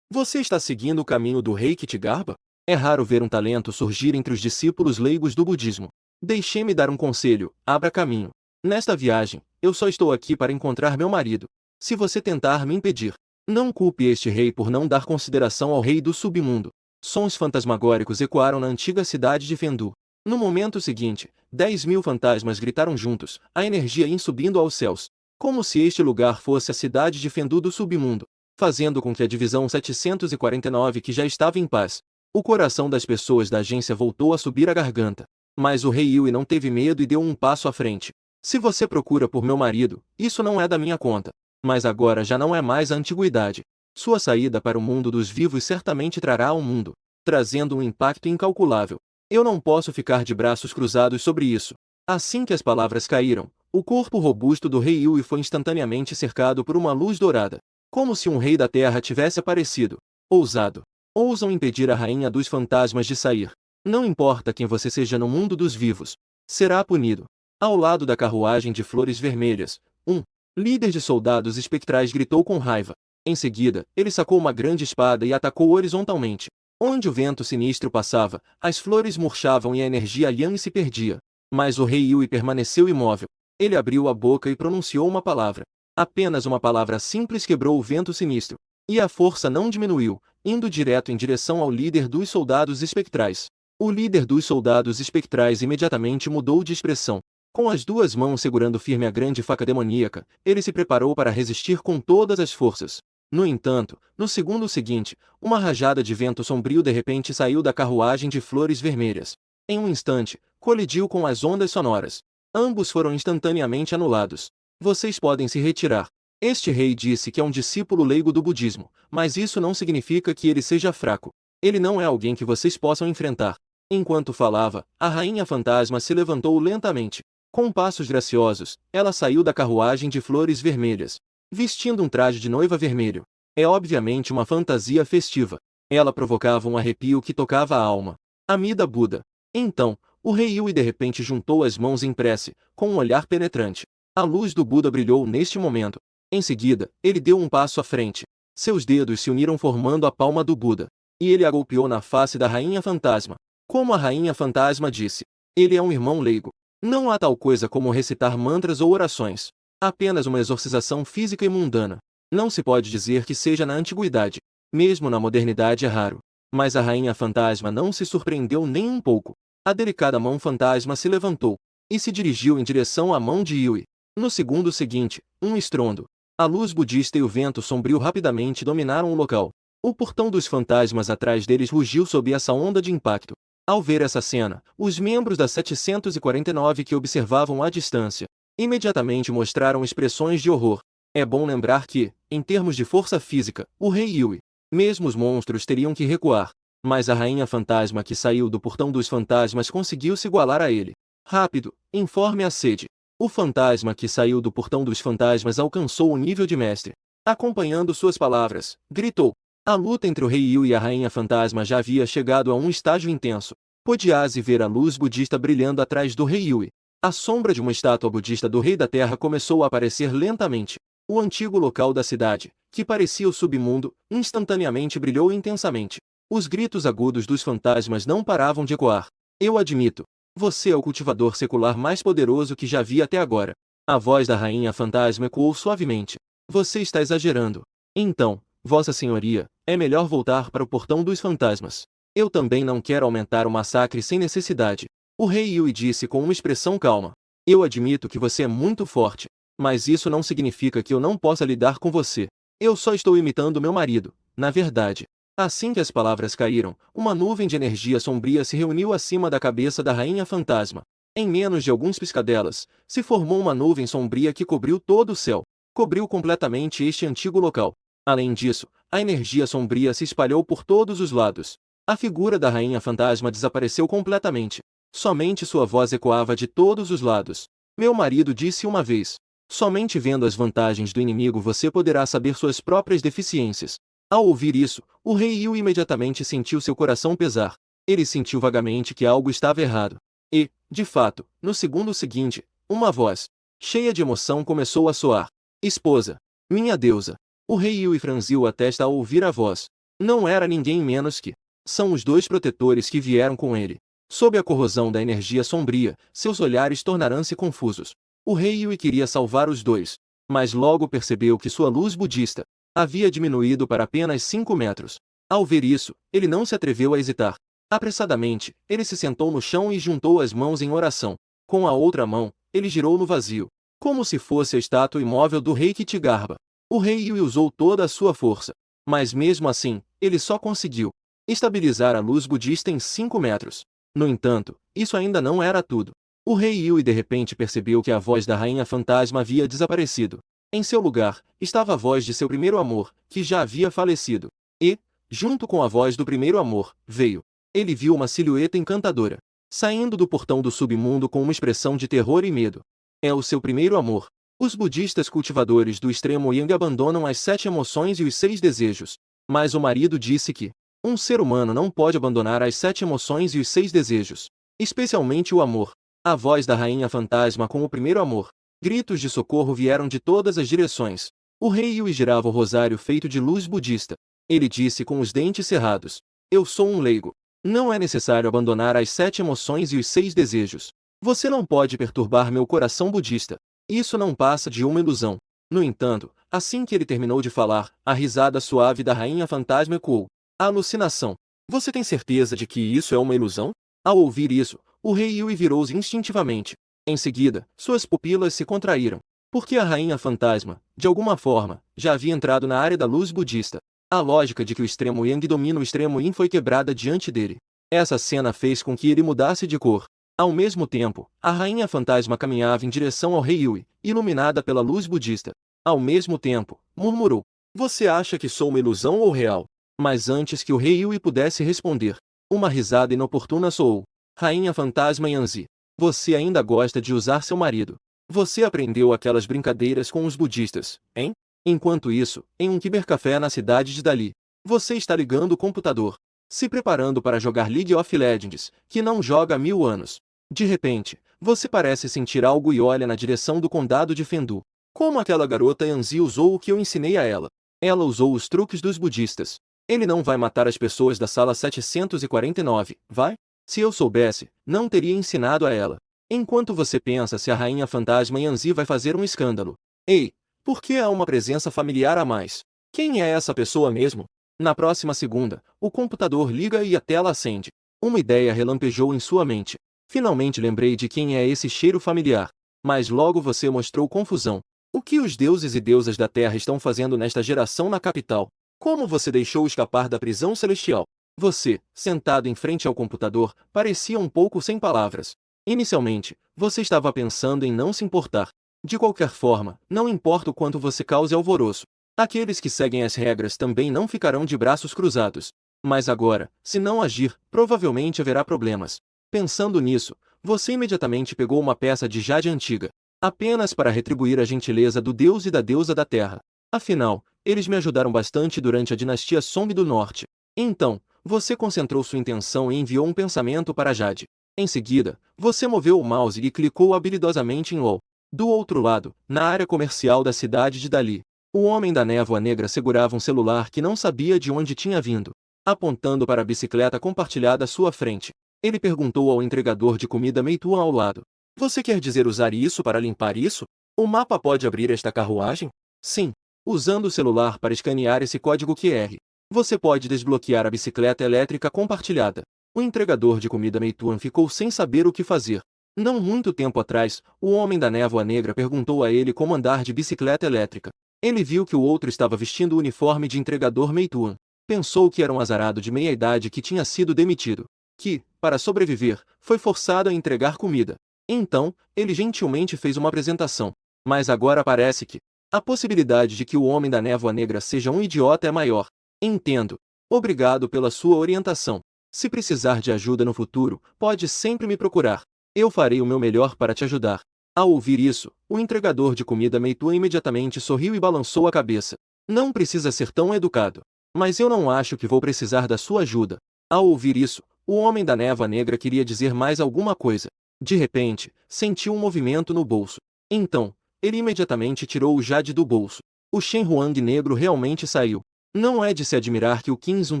Você está seguindo o caminho do rei Kitgarbha? É raro ver um talento surgir entre os discípulos leigos do budismo. Deixe-me dar um conselho, abra caminho. Nesta viagem, eu só estou aqui para encontrar meu marido. Se você tentar me impedir, não culpe este rei por não dar consideração ao rei do submundo. Sons fantasmagóricos ecoaram na antiga cidade de Fendu. No momento seguinte, 10.000 fantasmas gritaram juntos, a energia ia subindo aos céus, como se este lugar fosse a cidade de Fendu do submundo, fazendo com que a divisão 749, que já estava em paz, o coração das pessoas da agência voltou a subir a garganta. Mas o Rei Yui não teve medo e deu um passo à frente. Se você procura por meu marido, isso não é da minha conta. Mas agora já não é mais a antiguidade. Sua saída para o mundo dos vivos certamente trará ao mundo, trazendo um impacto incalculável. Eu não posso ficar de braços cruzados sobre isso. Assim que as palavras caíram, o corpo robusto do Rei Yui foi instantaneamente cercado por uma luz dourada, como se um rei da terra tivesse aparecido. Ousado. Ousam impedir a rainha dos fantasmas de sair. Não importa quem você seja no mundo dos vivos, será punido. Ao lado da carruagem de flores vermelhas, um líder de soldados espectrais gritou com raiva. Em seguida, ele sacou uma grande espada e atacou horizontalmente. Onde o vento sinistro passava, as flores murchavam e a energia Yang se perdia. Mas o Rei Yui permaneceu imóvel. Ele abriu a boca e pronunciou uma palavra. Apenas uma palavra simples quebrou o vento sinistro. E a força não diminuiu, indo direto em direção ao líder dos soldados espectrais. O líder dos soldados espectrais imediatamente mudou de expressão. Com as duas mãos segurando firme a grande faca demoníaca, ele se preparou para resistir com todas as forças. No entanto, no segundo seguinte, uma rajada de vento sombrio de repente saiu da carruagem de flores vermelhas. Em um instante, colidiu com as ondas sonoras. Ambos foram instantaneamente anulados. Vocês podem se retirar. Este rei disse que é um discípulo leigo do budismo, mas isso não significa que ele seja fraco. Ele não é alguém que vocês possam enfrentar. Enquanto falava, a rainha fantasma se levantou lentamente. Com passos graciosos, ela saiu da carruagem de flores vermelhas, vestindo um traje de noiva vermelho. É obviamente uma fantasia festiva. Ela provocava um arrepio que tocava a alma. Amida Buda. Então, o rei Yui de repente juntou as mãos em prece, com um olhar penetrante. A luz do Buda brilhou neste momento. Em seguida, ele deu um passo à frente. Seus dedos se uniram formando a palma do Buda. E ele a golpeou na face da rainha fantasma. Como a rainha fantasma disse, ele é um irmão leigo. Não há tal coisa como recitar mantras ou orações. Apenas uma exorcização física e mundana. Não se pode dizer que seja na antiguidade. Mesmo na modernidade é raro. Mas a rainha fantasma não se surpreendeu nem um pouco. A delicada mão fantasma se levantou e se dirigiu em direção à mão de Yui. No segundo seguinte, um estrondo. A luz budista e o vento sombrio rapidamente dominaram o local. O portão dos fantasmas atrás deles rugiu sob essa onda de impacto. Ao ver essa cena, os membros da 749 que observavam à distância, imediatamente mostraram expressões de horror. É bom lembrar que, em termos de força física, o rei Yui, mesmo os monstros teriam que recuar. Mas a rainha fantasma que saiu do portão dos fantasmas conseguiu se igualar a ele. Rápido, informe a sede. O fantasma que saiu do portão dos fantasmas alcançou o nível de mestre. Acompanhando suas palavras, gritou. A luta entre o rei Yui e a rainha fantasma já havia chegado a um estágio intenso. Pôde-se ver a luz budista brilhando atrás do rei Yui. A sombra de uma estátua budista do rei da terra começou a aparecer lentamente. O antigo local da cidade, que parecia o submundo, instantaneamente brilhou intensamente. Os gritos agudos dos fantasmas não paravam de ecoar. Eu admito. Você é o cultivador secular mais poderoso que já vi até agora. A voz da rainha fantasma ecoou suavemente. Você está exagerando. Então, Vossa Senhoria, é melhor voltar para o portão dos fantasmas. Eu também não quero aumentar o massacre sem necessidade. O rei Yui disse com uma expressão calma. Eu admito que você é muito forte, mas isso não significa que eu não possa lidar com você. Eu só estou imitando meu marido, na verdade. Assim que as palavras caíram, uma nuvem de energia sombria se reuniu acima da cabeça da rainha fantasma. Em menos de alguns piscadelas, se formou uma nuvem sombria que cobriu todo o céu. Cobriu completamente este antigo local. Além disso, a energia sombria se espalhou por todos os lados. A figura da rainha fantasma desapareceu completamente. Somente sua voz ecoava de todos os lados. Meu marido disse uma vez. Somente vendo as vantagens do inimigo você poderá saber suas próprias deficiências. Ao ouvir isso, o rei Yu imediatamente sentiu seu coração pesar. Ele sentiu vagamente que algo estava errado. E, de fato, no segundo seguinte, uma voz, cheia de emoção, começou a soar. Esposa. Minha deusa. O rei Yu franziu a testa ao ouvir a voz. Não era ninguém menos que. São os dois protetores que vieram com ele. Sob a corrosão da energia sombria, seus olhares tornaram-se confusos. O rei Yu queria salvar os dois, mas logo percebeu que sua luz budista havia diminuído para apenas 5 metros. Ao ver isso, ele não se atreveu a hesitar. Apressadamente, ele se sentou no chão e juntou as mãos em oração. Com a outra mão, ele girou no vazio, como se fosse a estátua imóvel do rei Kitigarba. O rei Yu usou toda a sua força, mas mesmo assim, ele só conseguiu estabilizar a luz budista em 5 metros. No entanto, isso ainda não era tudo. O rei Yui de repente percebeu que a voz da rainha fantasma havia desaparecido. Em seu lugar, estava a voz de seu primeiro amor, que já havia falecido. E, junto com a voz do primeiro amor, veio. Ele viu uma silhueta encantadora, saindo do portão do submundo com uma expressão de terror e medo. É o seu primeiro amor. Os budistas cultivadores do extremo Yang abandonam as 7 emoções e os 6 desejos. Mas o marido disse que um ser humano não pode abandonar as 7 emoções e os 6 desejos, especialmente o amor. A voz da rainha fantasma com o primeiro amor. Gritos de socorro vieram de todas as direções. O rei Yui girava o rosário feito de luz budista. Ele disse com os dentes cerrados. Eu sou um leigo. Não é necessário abandonar as 7 emoções e os 6 desejos. Você não pode perturbar meu coração budista. Isso não passa de uma ilusão. No entanto, assim que ele terminou de falar, a risada suave da rainha fantasma ecoou. A alucinação. Você tem certeza de que isso é uma ilusão? Ao ouvir isso, o rei Yui virou-se instintivamente. Em seguida, suas pupilas se contraíram. Porque a rainha fantasma, de alguma forma, já havia entrado na área da luz budista. A lógica de que o extremo Yang domina o extremo Yin foi quebrada diante dele. Essa cena fez com que ele mudasse de cor. Ao mesmo tempo, a rainha fantasma caminhava em direção ao rei Yui, iluminada pela luz budista. Ao mesmo tempo, murmurou: "Você acha que sou uma ilusão ou real?" Mas antes que o rei Yui pudesse responder, uma risada inoportuna soou. "Rainha fantasma Yanzi, você ainda gosta de usar seu marido. Você aprendeu aquelas brincadeiras com os budistas, hein? Enquanto isso, em um cybercafé na cidade de Dali, você está ligando o computador, se preparando para jogar League of Legends, que não joga há 1000 anos. De repente, você parece sentir algo e olha na direção do condado de Fendu. Como aquela garota Yanzi usou o que eu ensinei a ela. Ela usou os truques dos budistas. Ele não vai matar as pessoas da sala 749, vai? Se eu soubesse, não teria ensinado a ela. Enquanto você pensa se a rainha fantasma Yanzi vai fazer um escândalo. Ei, por que há uma presença familiar a mais? Quem é essa pessoa mesmo?" Na próxima segunda, o computador liga e a tela acende. Uma ideia relampejou em sua mente. "Finalmente lembrei de quem é esse cheiro familiar." Mas logo você mostrou confusão. "O que os deuses e deusas da Terra estão fazendo nesta geração na capital? Como você deixou escapar da prisão celestial?" Você, sentado em frente ao computador, parecia um pouco sem palavras. Inicialmente, você estava pensando em não se importar. De qualquer forma, não importa o quanto você cause alvoroço. Aqueles que seguem as regras também não ficarão de braços cruzados. Mas agora, se não agir, provavelmente haverá problemas. Pensando nisso, você imediatamente pegou uma peça de jade antiga, apenas para retribuir a gentileza do deus e da deusa da terra. Afinal, eles me ajudaram bastante durante a dinastia Song do Norte. Então, você concentrou sua intenção e enviou um pensamento para Jade. Em seguida, você moveu o mouse e clicou habilidosamente em LOL. Do outro lado, na área comercial da cidade de Dali, o homem da névoa negra segurava um celular que não sabia de onde tinha vindo. Apontando para a bicicleta compartilhada à sua frente, ele perguntou ao entregador de comida Meituan ao lado: "Você quer dizer usar isso para limpar isso? O mapa pode abrir esta carruagem?" "Sim. Usando o celular para escanear esse código QR, você pode desbloquear a bicicleta elétrica compartilhada." O entregador de comida Meituan ficou sem saber o que fazer. Não muito tempo atrás, o homem da névoa negra perguntou a ele como andar de bicicleta elétrica. Ele viu que o outro estava vestindo o uniforme de entregador Meituan. Pensou que era um azarado de meia-idade que tinha sido demitido, que, para sobreviver, foi forçado a entregar comida. Então, ele gentilmente fez uma apresentação. Mas agora parece que a possibilidade de que o homem da névoa negra seja um idiota é maior. "Entendo. Obrigado pela sua orientação. Se precisar de ajuda no futuro, pode sempre me procurar. Eu farei o meu melhor para te ajudar." Ao ouvir isso, o entregador de comida Meituan imediatamente sorriu e balançou a cabeça. "Não precisa ser tão educado. Mas eu não acho que vou precisar da sua ajuda." Ao ouvir isso, o homem da névoa negra queria dizer mais alguma coisa. De repente, sentiu um movimento no bolso. Então, ele imediatamente tirou o jade do bolso. O Shenhuang negro realmente saiu. "Não é de se admirar que o Qin Zun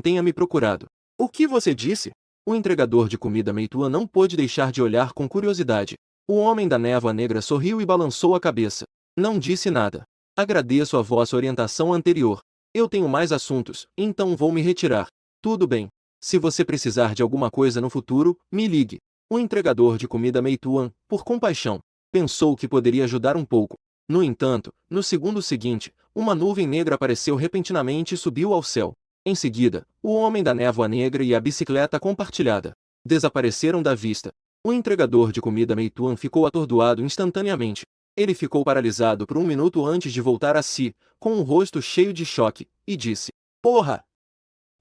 tenha me procurado." "O que você disse?" O entregador de comida Meituan não pôde deixar de olhar com curiosidade. O homem da névoa negra sorriu e balançou a cabeça. "Não disse nada. Agradeço a vossa orientação anterior. Eu tenho mais assuntos, então vou me retirar." "Tudo bem. Se você precisar de alguma coisa no futuro, me ligue." O entregador de comida Meituan, por compaixão, pensou que poderia ajudar um pouco. No entanto, no segundo seguinte, uma nuvem negra apareceu repentinamente e subiu ao céu. Em seguida, o homem da névoa negra e a bicicleta compartilhada desapareceram da vista. O entregador de comida Meituan ficou atordoado instantaneamente. Ele ficou paralisado por um minuto antes de voltar a si, com um rosto cheio de choque, e disse: "Porra!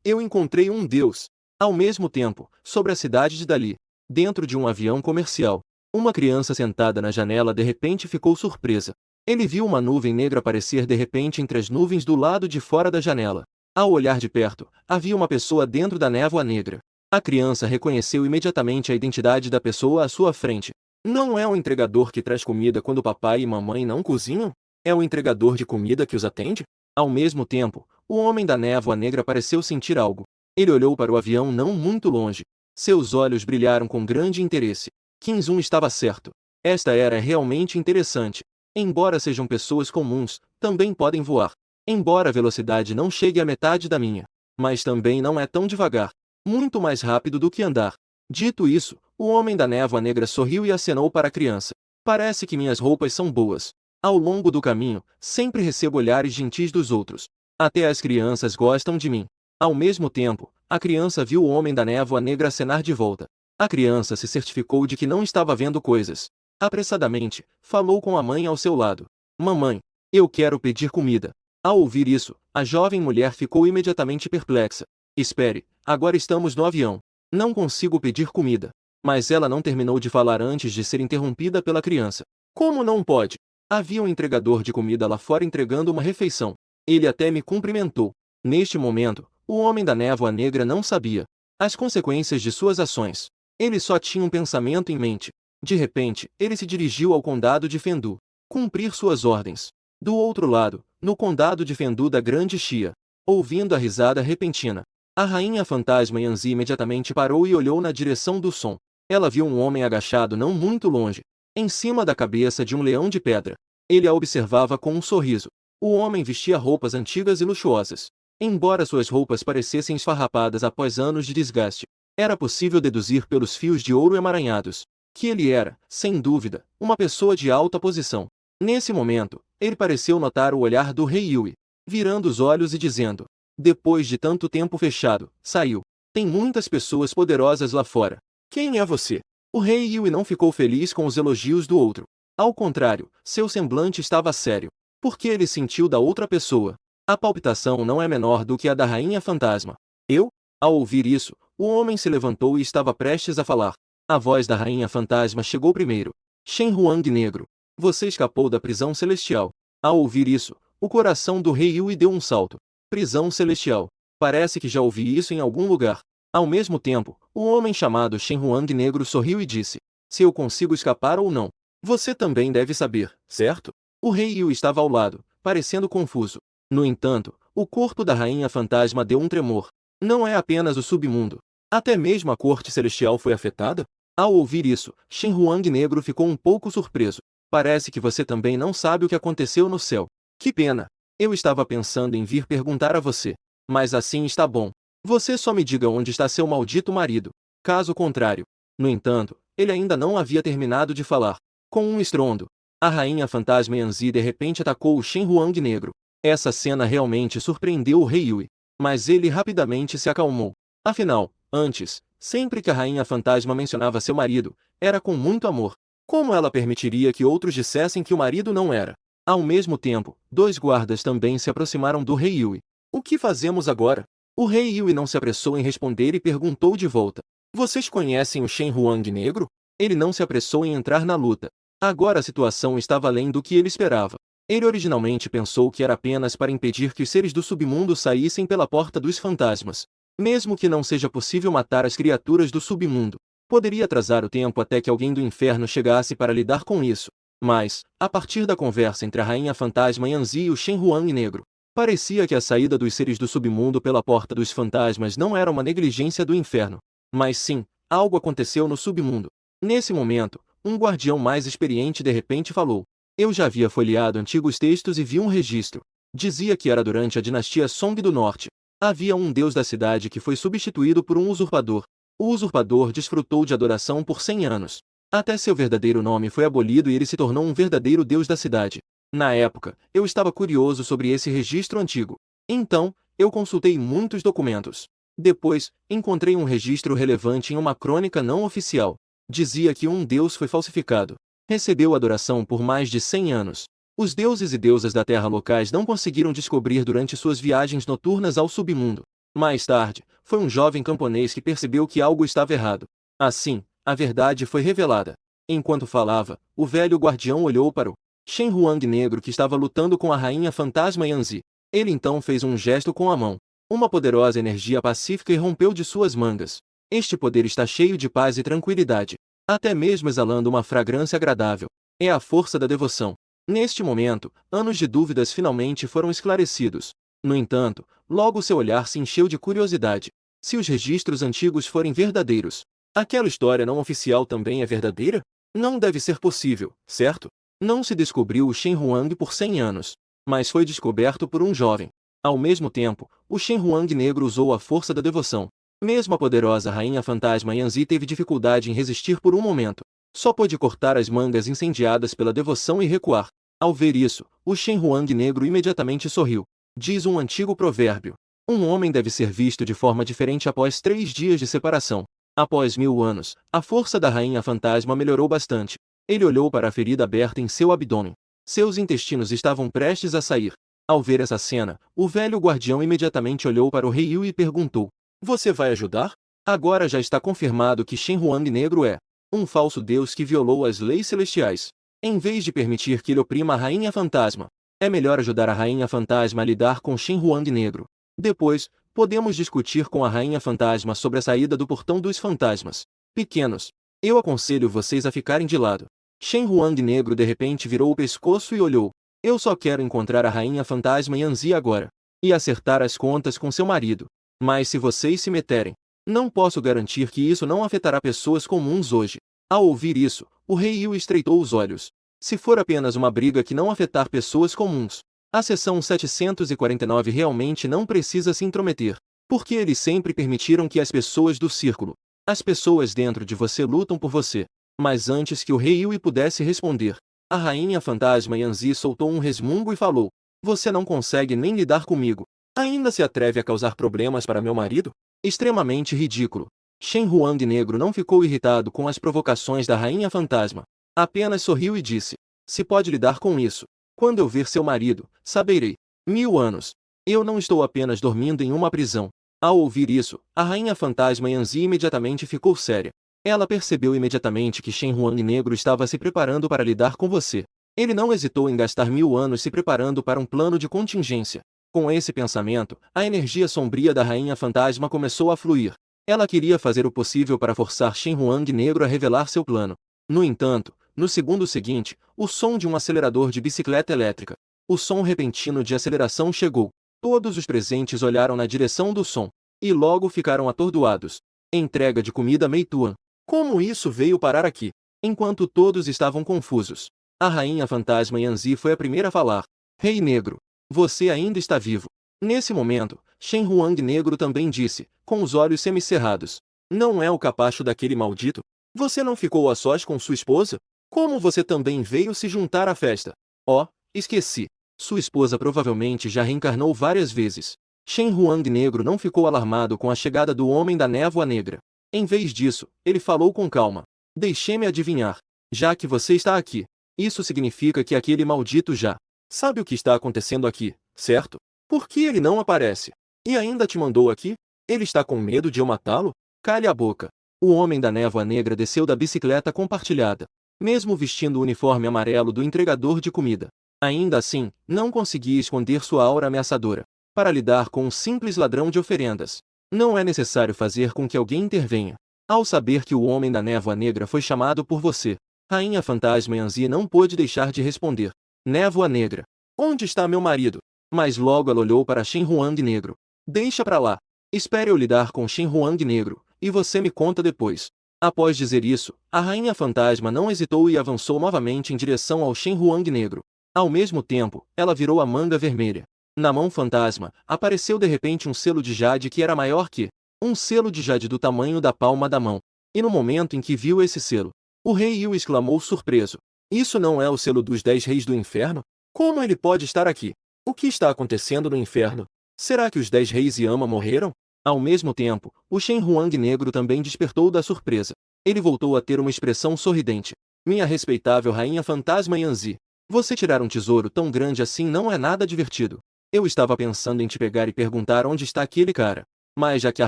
Eu encontrei um deus!" Ao mesmo tempo, sobre a cidade de Dali, dentro de um avião comercial, uma criança sentada na janela de repente ficou surpresa. Ele viu uma nuvem negra aparecer de repente entre as nuvens do lado de fora da janela. Ao olhar de perto, havia uma pessoa dentro da névoa negra. A criança reconheceu imediatamente a identidade da pessoa à sua frente. Não é o entregador que traz comida quando papai e mamãe não cozinham? É o entregador de comida que os atende? Ao mesmo tempo, o homem da névoa negra pareceu sentir algo. Ele olhou para o avião não muito longe. Seus olhos brilharam com grande interesse. Qin Zun estava certo. Esta era realmente interessante. Embora sejam pessoas comuns, também podem voar. Embora a velocidade não chegue à metade da minha. Mas também não é tão devagar. Muito mais rápido do que andar. Dito isso, o homem da névoa negra sorriu e acenou para a criança. "Parece que minhas roupas são boas." Ao longo do caminho, sempre recebo olhares gentis dos outros. Até as crianças gostam de mim. Ao mesmo tempo, a criança viu o homem da névoa negra acenar de volta. A criança se certificou de que não estava vendo coisas. Apressadamente, falou com a mãe ao seu lado. Mamãe, eu quero pedir comida. Ao ouvir isso, a jovem mulher ficou imediatamente perplexa. Espere, agora estamos no avião. Não consigo pedir comida. Mas ela não terminou de falar antes de ser interrompida pela criança. Como não pode? Havia um entregador de comida lá fora entregando uma refeição. Ele até me cumprimentou. Neste momento, o homem da névoa negra não sabia as consequências de suas ações. Ele só tinha um pensamento em mente. De repente, ele se dirigiu ao condado de Fendu, cumprir suas ordens. Do outro lado, no condado de Fendu da Grande Xia, ouvindo a risada repentina, a rainha fantasma Yanzi imediatamente parou e olhou na direção do som. Ela viu um homem agachado não muito longe, em cima da cabeça de um leão de pedra. Ele a observava com um sorriso. O homem vestia roupas antigas e luxuosas. Embora suas roupas parecessem esfarrapadas após anos de desgaste, era possível deduzir pelos fios de ouro emaranhados que ele era, sem dúvida, uma pessoa de alta posição. Nesse momento, ele pareceu notar o olhar do rei Yui, virando os olhos e dizendo: depois de tanto tempo fechado, saiu. Tem muitas pessoas poderosas lá fora. Quem é você? O rei Yui não ficou feliz com os elogios do outro. Ao contrário, seu semblante estava sério. Porque ele sentiu da outra pessoa. A palpitação não é menor do que a da rainha fantasma. Eu? Ao ouvir isso, o homem se levantou e estava prestes a falar. A voz da rainha fantasma chegou primeiro. Shen Huang Negro. Você escapou da prisão celestial. Ao ouvir isso, o coração do rei Yui deu um salto. Prisão celestial. Parece que já ouvi isso em algum lugar. Ao mesmo tempo, o homem chamado Shen Huang Negro sorriu e disse: se eu consigo escapar ou não. Você também deve saber, certo? O rei Yui estava ao lado, parecendo confuso. No entanto, o corpo da rainha fantasma deu um tremor. Não é apenas o submundo. Até mesmo a corte celestial foi afetada? Ao ouvir isso, Shen Huang Negro ficou um pouco surpreso. Parece que você também não sabe o que aconteceu no céu. Que pena. Eu estava pensando em vir perguntar a você. Mas assim está bom. Você só me diga onde está seu maldito marido. Caso contrário. No entanto, ele ainda não havia terminado de falar. Com um estrondo, a rainha fantasma Yanzi de repente atacou o Shen Huang Negro. Essa cena realmente surpreendeu o rei Yui. Mas ele rapidamente se acalmou. Afinal, antes, sempre que a rainha fantasma mencionava seu marido, era com muito amor. Como ela permitiria que outros dissessem que o marido não era? Ao mesmo tempo, dois guardas também se aproximaram do rei Yui. O que fazemos agora? O rei Yui não se apressou em responder e perguntou de volta. Vocês conhecem o Shen Huang Negro? Ele não se apressou em entrar na luta. Agora a situação estava além do que ele esperava. Ele originalmente pensou que era apenas para impedir que os seres do submundo saíssem pela porta dos fantasmas. Mesmo que não seja possível matar as criaturas do submundo, poderia atrasar o tempo até que alguém do inferno chegasse para lidar com isso. Mas, a partir da conversa entre a rainha fantasma Yanzi e o Shen Huang Negro, parecia que a saída dos seres do submundo pela porta dos fantasmas não era uma negligência do inferno. Mas sim, algo aconteceu no submundo. Nesse momento, um guardião mais experiente de repente falou. Eu já havia folheado antigos textos e vi um registro. Dizia que era durante a dinastia Song do Norte. Havia um deus da cidade que foi substituído por um usurpador. O usurpador desfrutou de adoração por 100 anos. Até seu verdadeiro nome foi abolido e ele se tornou um verdadeiro deus da cidade. Na época, eu estava curioso sobre esse registro antigo. Então, eu consultei muitos documentos. Depois, encontrei um registro relevante em uma crônica não oficial. Dizia que um deus foi falsificado. Recebeu adoração por mais de 100 anos. Os deuses e deusas da terra locais não conseguiram descobrir durante suas viagens noturnas ao submundo. Mais tarde, foi um jovem camponês que percebeu que algo estava errado. Assim, a verdade foi revelada. Enquanto falava, o velho guardião olhou para o Shen Huang Negro que estava lutando com a rainha fantasma Yanzi. Ele então fez um gesto com a mão. Uma poderosa energia pacífica irrompeu de suas mangas. Este poder está cheio de paz e tranquilidade, até mesmo exalando uma fragrância agradável. É a força da devoção. Neste momento, anos de dúvidas finalmente foram esclarecidos. No entanto, logo seu olhar se encheu de curiosidade. Se os registros antigos forem verdadeiros, aquela história não oficial também é verdadeira? Não deve ser possível, certo? Não se descobriu o Shen Huang por 100 anos, mas foi descoberto por um jovem. Ao mesmo tempo, o Shen Huang Negro usou a força da devoção. Mesmo a poderosa rainha fantasma Yanzi teve dificuldade em resistir por um momento. Só pôde cortar as mangas incendiadas pela devoção e recuar. Ao ver isso, o Shen Huang negro imediatamente sorriu. Diz um antigo provérbio: um homem deve ser visto de forma diferente após 3 dias de separação. Após 1000 anos, a força da rainha fantasma melhorou bastante. Ele olhou para a ferida aberta em seu abdômen. Seus intestinos estavam prestes a sair. Ao ver essa cena, o velho guardião imediatamente olhou para o rei Yu e perguntou: Você vai ajudar? Agora já está confirmado que Shen Huang negro é um falso deus que violou as leis celestiais. Em vez de permitir que ele oprima a rainha fantasma, é melhor ajudar a rainha fantasma a lidar com Shen Huang negro. Depois, podemos discutir com a rainha fantasma sobre a saída do portão dos fantasmas. Pequenos, eu aconselho vocês a ficarem de lado. Shen Huang negro de repente virou o pescoço e olhou. Eu só quero encontrar a rainha fantasma Yanzi agora. E acertar as contas com seu marido. Mas se vocês se meterem, não posso garantir que isso não afetará pessoas comuns hoje. Ao ouvir isso, o rei Yu estreitou os olhos. Se for apenas uma briga que não afetar pessoas comuns, a seção 749 realmente não precisa se intrometer. Porque eles sempre permitiram que as pessoas do círculo, as pessoas dentro de você lutam por você. Mas antes que o rei Yui pudesse responder, a rainha fantasma Yanzi soltou um resmungo e falou: Você não consegue nem lidar comigo. Ainda se atreve a causar problemas para meu marido? Extremamente ridículo. Shen Huang negro não ficou irritado com as provocações da rainha fantasma. Apenas sorriu e disse: Se pode lidar com isso. Quando eu ver seu marido, saberei. 1000 anos. Eu não estou apenas dormindo em uma prisão. Ao ouvir isso, a rainha fantasma Yanzi imediatamente ficou séria. Ela percebeu imediatamente que Shen Huang negro estava se preparando para lidar com você. Ele não hesitou em gastar 1000 anos se preparando para um plano de contingência. Com esse pensamento, a energia sombria da rainha fantasma começou a fluir. Ela queria fazer o possível para forçar Shen Huang negro a revelar seu plano. No entanto, no segundo seguinte, o som de um acelerador de bicicleta elétrica. O som repentino de aceleração chegou. Todos os presentes olharam na direção do som. E logo ficaram atordoados. Entrega de comida Meituan. Como isso veio parar aqui? Enquanto todos estavam confusos, a rainha fantasma Yanzi foi a primeira a falar. Rei Negro, você ainda está vivo. Nesse momento, Shen Huang negro também disse, com os olhos semicerrados. Não é o capacho daquele maldito? Você não ficou a sós com sua esposa? Como você também veio se juntar à festa? Oh, esqueci. Sua esposa provavelmente já reencarnou várias vezes. Shen Huang negro não ficou alarmado com a chegada do Homem da Névoa Negra. Em vez disso, ele falou com calma. Deixe-me adivinhar. Já que você está aqui, isso significa que aquele maldito já sabe o que está acontecendo aqui, certo? Por que ele não aparece? E ainda te mandou aqui? Ele está com medo de eu matá-lo? Cale a boca. O Homem da Névoa Negra desceu da bicicleta compartilhada, mesmo vestindo o uniforme amarelo do entregador de comida. Ainda assim, não conseguia esconder sua aura ameaçadora. Para lidar com um simples ladrão de oferendas, não é necessário fazer com que alguém intervenha. Ao saber que o Homem da Névoa Negra foi chamado por você, Rainha Fantasma Yanzi não pôde deixar de responder. Névoa Negra. Onde está meu marido? Mas logo ela olhou para Shen Huang Negro. Deixa pra lá. Espere eu lidar com Shen Huang Negro, e você me conta depois. Após dizer isso, a Rainha Fantasma não hesitou e avançou novamente em direção ao Shen Huang Negro. Ao mesmo tempo, ela virou a manga vermelha. Na mão fantasma, apareceu de repente um selo de jade que era maior que um selo de jade do tamanho da palma da mão. E no momento em que viu esse selo, o rei Yu exclamou surpreso. Isso não é o selo dos 10 reis do inferno? Como ele pode estar aqui? O que está acontecendo no inferno? Será que os 10 reis Yama morreram? Ao mesmo tempo, o Shen Huang negro também despertou da surpresa. Ele voltou a ter uma expressão sorridente. Minha respeitável rainha fantasma Yanzi, você tirar um tesouro tão grande assim não é nada divertido. Eu estava pensando em te pegar e perguntar onde está aquele cara. Mas já que a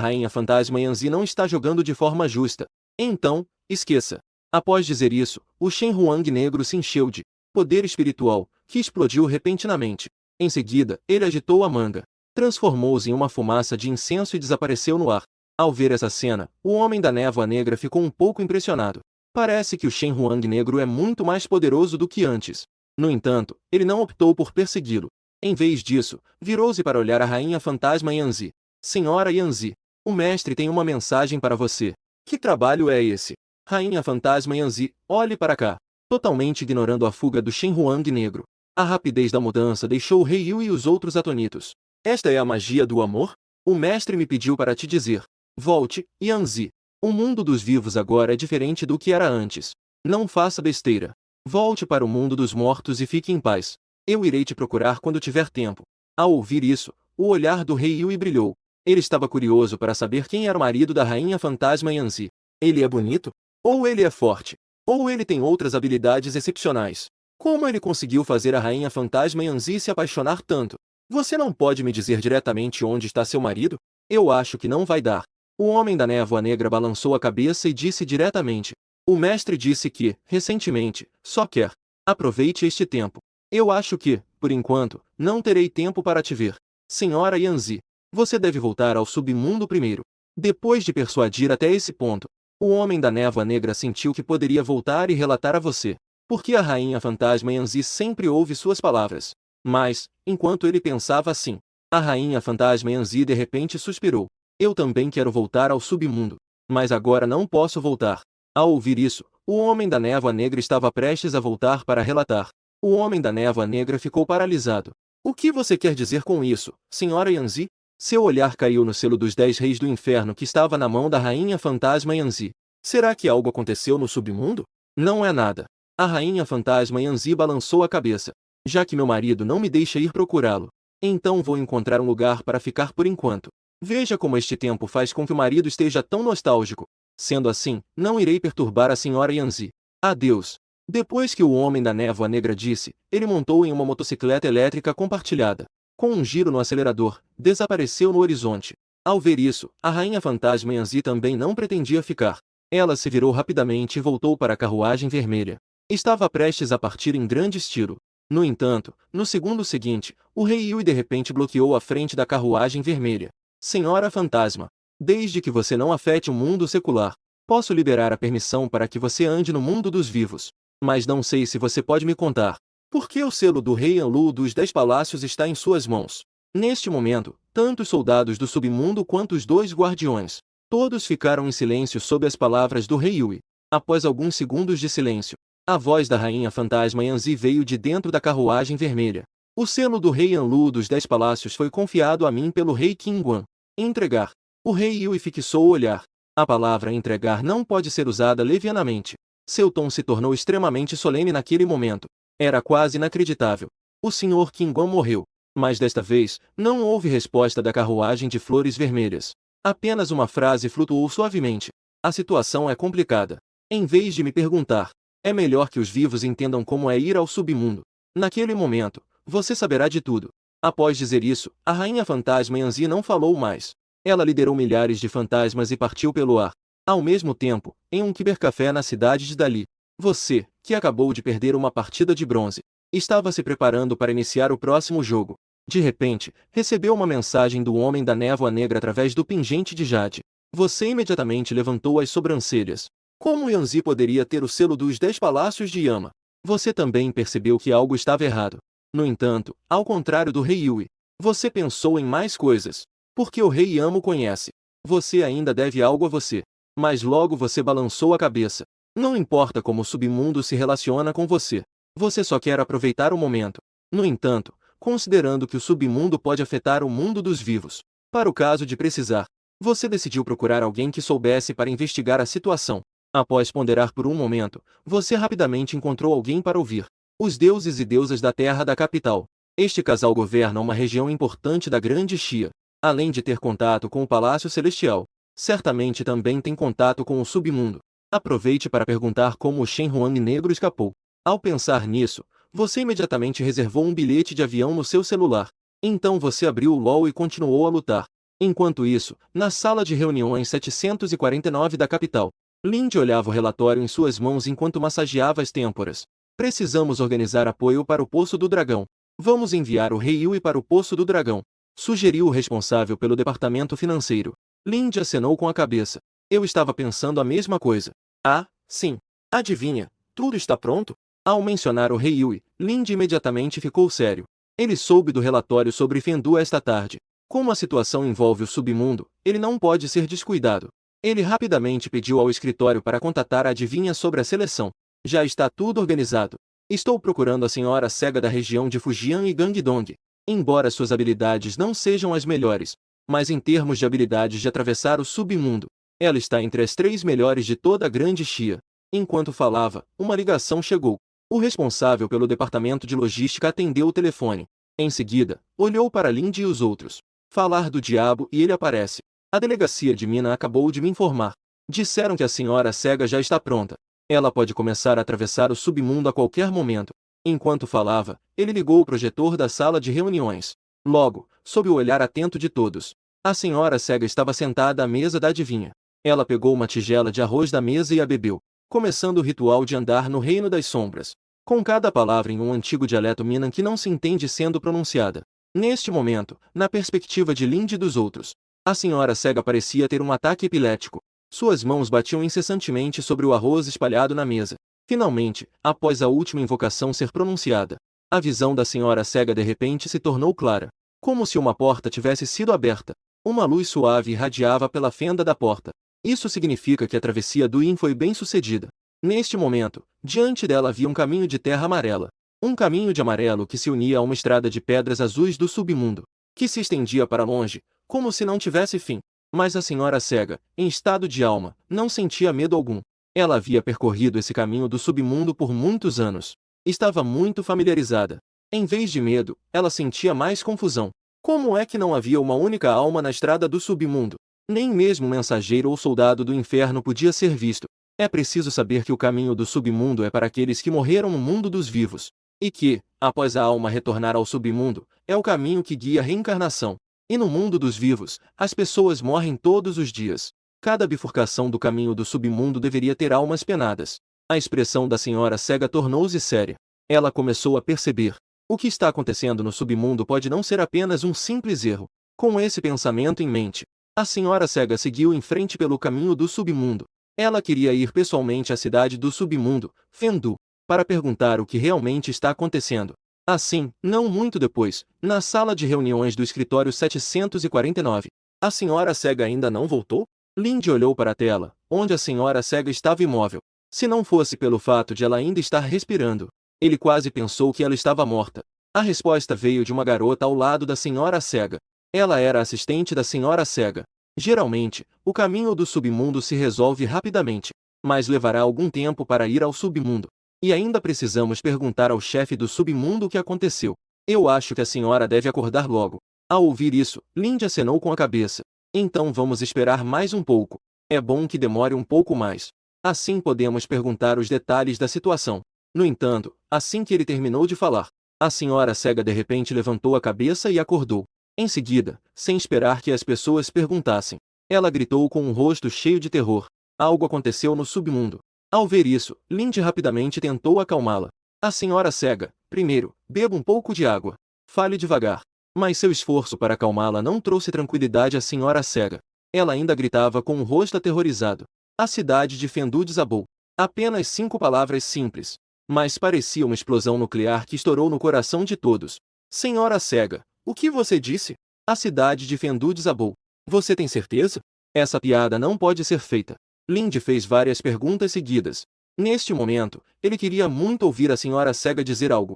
rainha fantasma Yanzi não está jogando de forma justa, então, esqueça. Após dizer isso, o Shen Huang negro se encheu de poder espiritual, que explodiu repentinamente. Em seguida, ele agitou a manga, transformou-se em uma fumaça de incenso e desapareceu no ar. Ao ver essa cena, o Homem da Névoa Negra ficou um pouco impressionado. Parece que o Shen Huang negro é muito mais poderoso do que antes. No entanto, ele não optou por persegui-lo. Em vez disso, virou-se para olhar a rainha fantasma Yanzi. Senhora Yanzi, o mestre tem uma mensagem para você. Que trabalho é esse? Rainha fantasma Yanzi, olhe para cá. Totalmente ignorando a fuga do Shen Huang negro. A rapidez da mudança deixou o rei Yu e os outros atonitos. Esta é a magia do amor? O mestre me pediu para te dizer. Volte, Yanzi. O mundo dos vivos agora é diferente do que era antes. Não faça besteira. Volte para o mundo dos mortos e fique em paz. Eu irei te procurar quando tiver tempo. Ao ouvir isso, o olhar do rei Yui brilhou. Ele estava curioso para saber quem era o marido da rainha fantasma Yanzi. Ele é bonito? Ou ele é forte? Ou ele tem outras habilidades excepcionais? Como ele conseguiu fazer a rainha fantasma Yanzi se apaixonar tanto? Você não pode me dizer diretamente onde está seu marido? Eu acho que não vai dar. O homem da névoa negra balançou a cabeça e disse diretamente. O mestre disse que, recentemente, só quer. Aproveite este tempo. Eu acho que, por enquanto, não terei tempo para te ver. Senhora Yanzi, você deve voltar ao submundo primeiro. Depois de persuadir até esse ponto, o homem da névoa negra sentiu que poderia voltar e relatar a você. Porque a rainha fantasma Yanzi sempre ouve suas palavras. Mas, enquanto ele pensava assim, a rainha fantasma Yanzi de repente suspirou. Eu também quero voltar ao submundo. Mas agora não posso voltar. Ao ouvir isso, o homem da névoa negra estava prestes a voltar para relatar. O homem da névoa negra ficou paralisado. O que você quer dizer com isso, senhora Yanzi? Seu olhar caiu no selo dos 10 reis do inferno que estava na mão da rainha fantasma Yanzi. Será que algo aconteceu no submundo? Não é nada. A rainha fantasma Yanzi balançou a cabeça. Já que meu marido não me deixa ir procurá-lo, então vou encontrar um lugar para ficar por enquanto. Veja como este tempo faz com que o marido esteja tão nostálgico. Sendo assim, não irei perturbar a senhora Yanzi. Adeus. Depois que o homem da névoa negra disse, ele montou em uma motocicleta elétrica compartilhada. Com um giro no acelerador, desapareceu no horizonte. Ao ver isso, a rainha fantasma Yanzi também não pretendia ficar. Ela se virou rapidamente e voltou para a carruagem vermelha. Estava prestes a partir em grande estilo. No entanto, no segundo seguinte, o rei Yui de repente bloqueou a frente da carruagem vermelha. Senhora fantasma, desde que você não afete o mundo secular, posso liberar a permissão para que você ande no mundo dos vivos. Mas não sei se você pode me contar. Por que o selo do rei Anlu dos 10 palácios está em suas mãos? Neste momento, tanto os soldados do submundo quanto os 2 guardiões, todos ficaram em silêncio sob as palavras do rei Yui. Após alguns segundos de silêncio, a voz da rainha fantasma Yanzi veio de dentro da carruagem vermelha. O selo do rei Anlu dos 10 palácios foi confiado a mim pelo rei Qingguan. Entregar. O rei Yui fixou o olhar. A palavra entregar não pode ser usada levianamente. Seu tom se tornou extremamente solene naquele momento. Era quase inacreditável. O senhor Qingguan morreu. Mas desta vez, não houve resposta da carruagem de flores vermelhas. Apenas uma frase flutuou suavemente. A situação é complicada. Em vez de me perguntar, é melhor que os vivos entendam como é ir ao submundo. Naquele momento, você saberá de tudo. Após dizer isso, a rainha fantasma Yanzi não falou mais. Ela liderou milhares de fantasmas e partiu pelo ar. Ao mesmo tempo, em um cibercafé na cidade de Dali, você, que acabou de perder uma partida de bronze, estava se preparando para iniciar o próximo jogo. De repente, recebeu uma mensagem do homem da névoa negra através do pingente de Jade. Você imediatamente levantou as sobrancelhas. Como Yanzi poderia ter o selo dos 10 palácios de Yama? Você também percebeu que algo estava errado. No entanto, ao contrário do rei Yui, você pensou em mais coisas. Porque o rei Yama o conhece. Você ainda deve algo a você. Mas logo você balançou a cabeça. Não importa como o submundo se relaciona com você. Você só quer aproveitar o momento. No entanto, considerando que o submundo pode afetar o mundo dos vivos, para o caso de precisar, você decidiu procurar alguém que soubesse para investigar a situação. Após ponderar por um momento, você rapidamente encontrou alguém para ouvir. Os deuses e deusas da terra da capital. Este casal governa uma região importante da Grande Xia. Além de ter contato com o Palácio Celestial, certamente também tem contato com o submundo. Aproveite para perguntar como o Shenhuan Negro escapou. Ao pensar nisso, você imediatamente reservou um bilhete de avião no seu celular. Então você abriu o LOL e continuou a lutar. Enquanto isso, na sala de reuniões 749 da capital, Lindy olhava o relatório em suas mãos enquanto massageava as têmporas. Precisamos organizar apoio para o Poço do Dragão. Vamos enviar o rei Yui para o Poço do Dragão, sugeriu o responsável pelo departamento financeiro. Lindy acenou com a cabeça. Eu estava pensando a mesma coisa. Ah, sim. Adivinha, tudo está pronto? Ao mencionar o rei Yui, Lindy imediatamente ficou sério. Ele soube do relatório sobre Fendu esta tarde. Como a situação envolve o submundo, ele não pode ser descuidado. Ele rapidamente pediu ao escritório para contatar a adivinha sobre a seleção. Já está tudo organizado. Estou procurando a senhora cega da região de Fujian e Gangdong. Embora suas habilidades não sejam as melhores, mas em termos de habilidades de atravessar o submundo, ela está entre as 3 melhores de toda a Grande Xia. Enquanto falava, uma ligação chegou. O responsável pelo departamento de logística atendeu o telefone. Em seguida, olhou para Lindy e os outros. Falar do diabo e ele aparece. A delegacia de Mina acabou de me informar. Disseram que a senhora cega já está pronta. Ela pode começar a atravessar o submundo a qualquer momento. Enquanto falava, ele ligou o projetor da sala de reuniões. Logo, sob o olhar atento de todos, a senhora cega estava sentada à mesa da adivinha. Ela pegou uma tigela de arroz da mesa e a bebeu, começando o ritual de andar no reino das sombras, com cada palavra em um antigo dialeto Minan que não se entende sendo pronunciada. Neste momento, na perspectiva de Lindy e dos outros, a senhora cega parecia ter um ataque epilético. Suas mãos batiam incessantemente sobre o arroz espalhado na mesa. Finalmente, após a última invocação ser pronunciada, a visão da senhora cega de repente se tornou clara, como se uma porta tivesse sido aberta. Uma luz suave irradiava pela fenda da porta. Isso significa que a travessia do Yin foi bem sucedida. Neste momento, diante dela havia um caminho de terra amarela. Um caminho de amarelo que se unia a uma estrada de pedras azuis do submundo, que se estendia para longe, como se não tivesse fim. Mas a senhora cega, em estado de alma, não sentia medo algum. Ela havia percorrido esse caminho do submundo por muitos anos. Estava muito familiarizada. Em vez de medo, ela sentia mais confusão. Como é que não havia uma única alma na estrada do submundo? Nem mesmo um mensageiro ou soldado do inferno podia ser visto. É preciso saber que o caminho do submundo é para aqueles que morreram no mundo dos vivos. E que, após a alma retornar ao submundo, é o caminho que guia a reencarnação. E no mundo dos vivos, as pessoas morrem todos os dias. Cada bifurcação do caminho do submundo deveria ter almas penadas. A expressão da senhora cega tornou-se séria. Ela começou a perceber. O que está acontecendo no submundo pode não ser apenas um simples erro. Com esse pensamento em mente, a senhora cega seguiu em frente pelo caminho do submundo. Ela queria ir pessoalmente à cidade do submundo, Fendu, para perguntar o que realmente está acontecendo. Assim, não muito depois, na sala de reuniões do escritório 749, a senhora cega ainda não voltou? Lindy olhou para a tela, onde a senhora cega estava imóvel. Se não fosse pelo fato de ela ainda estar respirando, ele quase pensou que ela estava morta. A resposta veio de uma garota ao lado da senhora cega. Ela era assistente da senhora cega. Geralmente, o caminho do submundo se resolve rapidamente, mas levará algum tempo para ir ao submundo. E ainda precisamos perguntar ao chefe do submundo o que aconteceu. Eu acho que a senhora deve acordar logo. Ao ouvir isso, Lindy acenou com a cabeça. Então vamos esperar mais um pouco. É bom que demore um pouco mais. Assim podemos perguntar os detalhes da situação. No entanto, assim que ele terminou de falar, a senhora cega de repente levantou a cabeça e acordou. Em seguida, sem esperar que as pessoas perguntassem, ela gritou com um rosto cheio de terror. Algo aconteceu no submundo. Ao ver isso, Lindy rapidamente tentou acalmá-la. A senhora cega, primeiro, beba um pouco de água. Fale devagar. Mas seu esforço para acalmá-la não trouxe tranquilidade à senhora cega. Ela ainda gritava com um rosto aterrorizado. A cidade de Fendu desabou. Apenas 5 palavras simples, mas parecia uma explosão nuclear que estourou no coração de todos. Senhora cega, o que você disse? A cidade de Fendu desabou. Você tem certeza? Essa piada não pode ser feita. Lindy fez várias perguntas seguidas. Neste momento, ele queria muito ouvir a senhora cega dizer algo.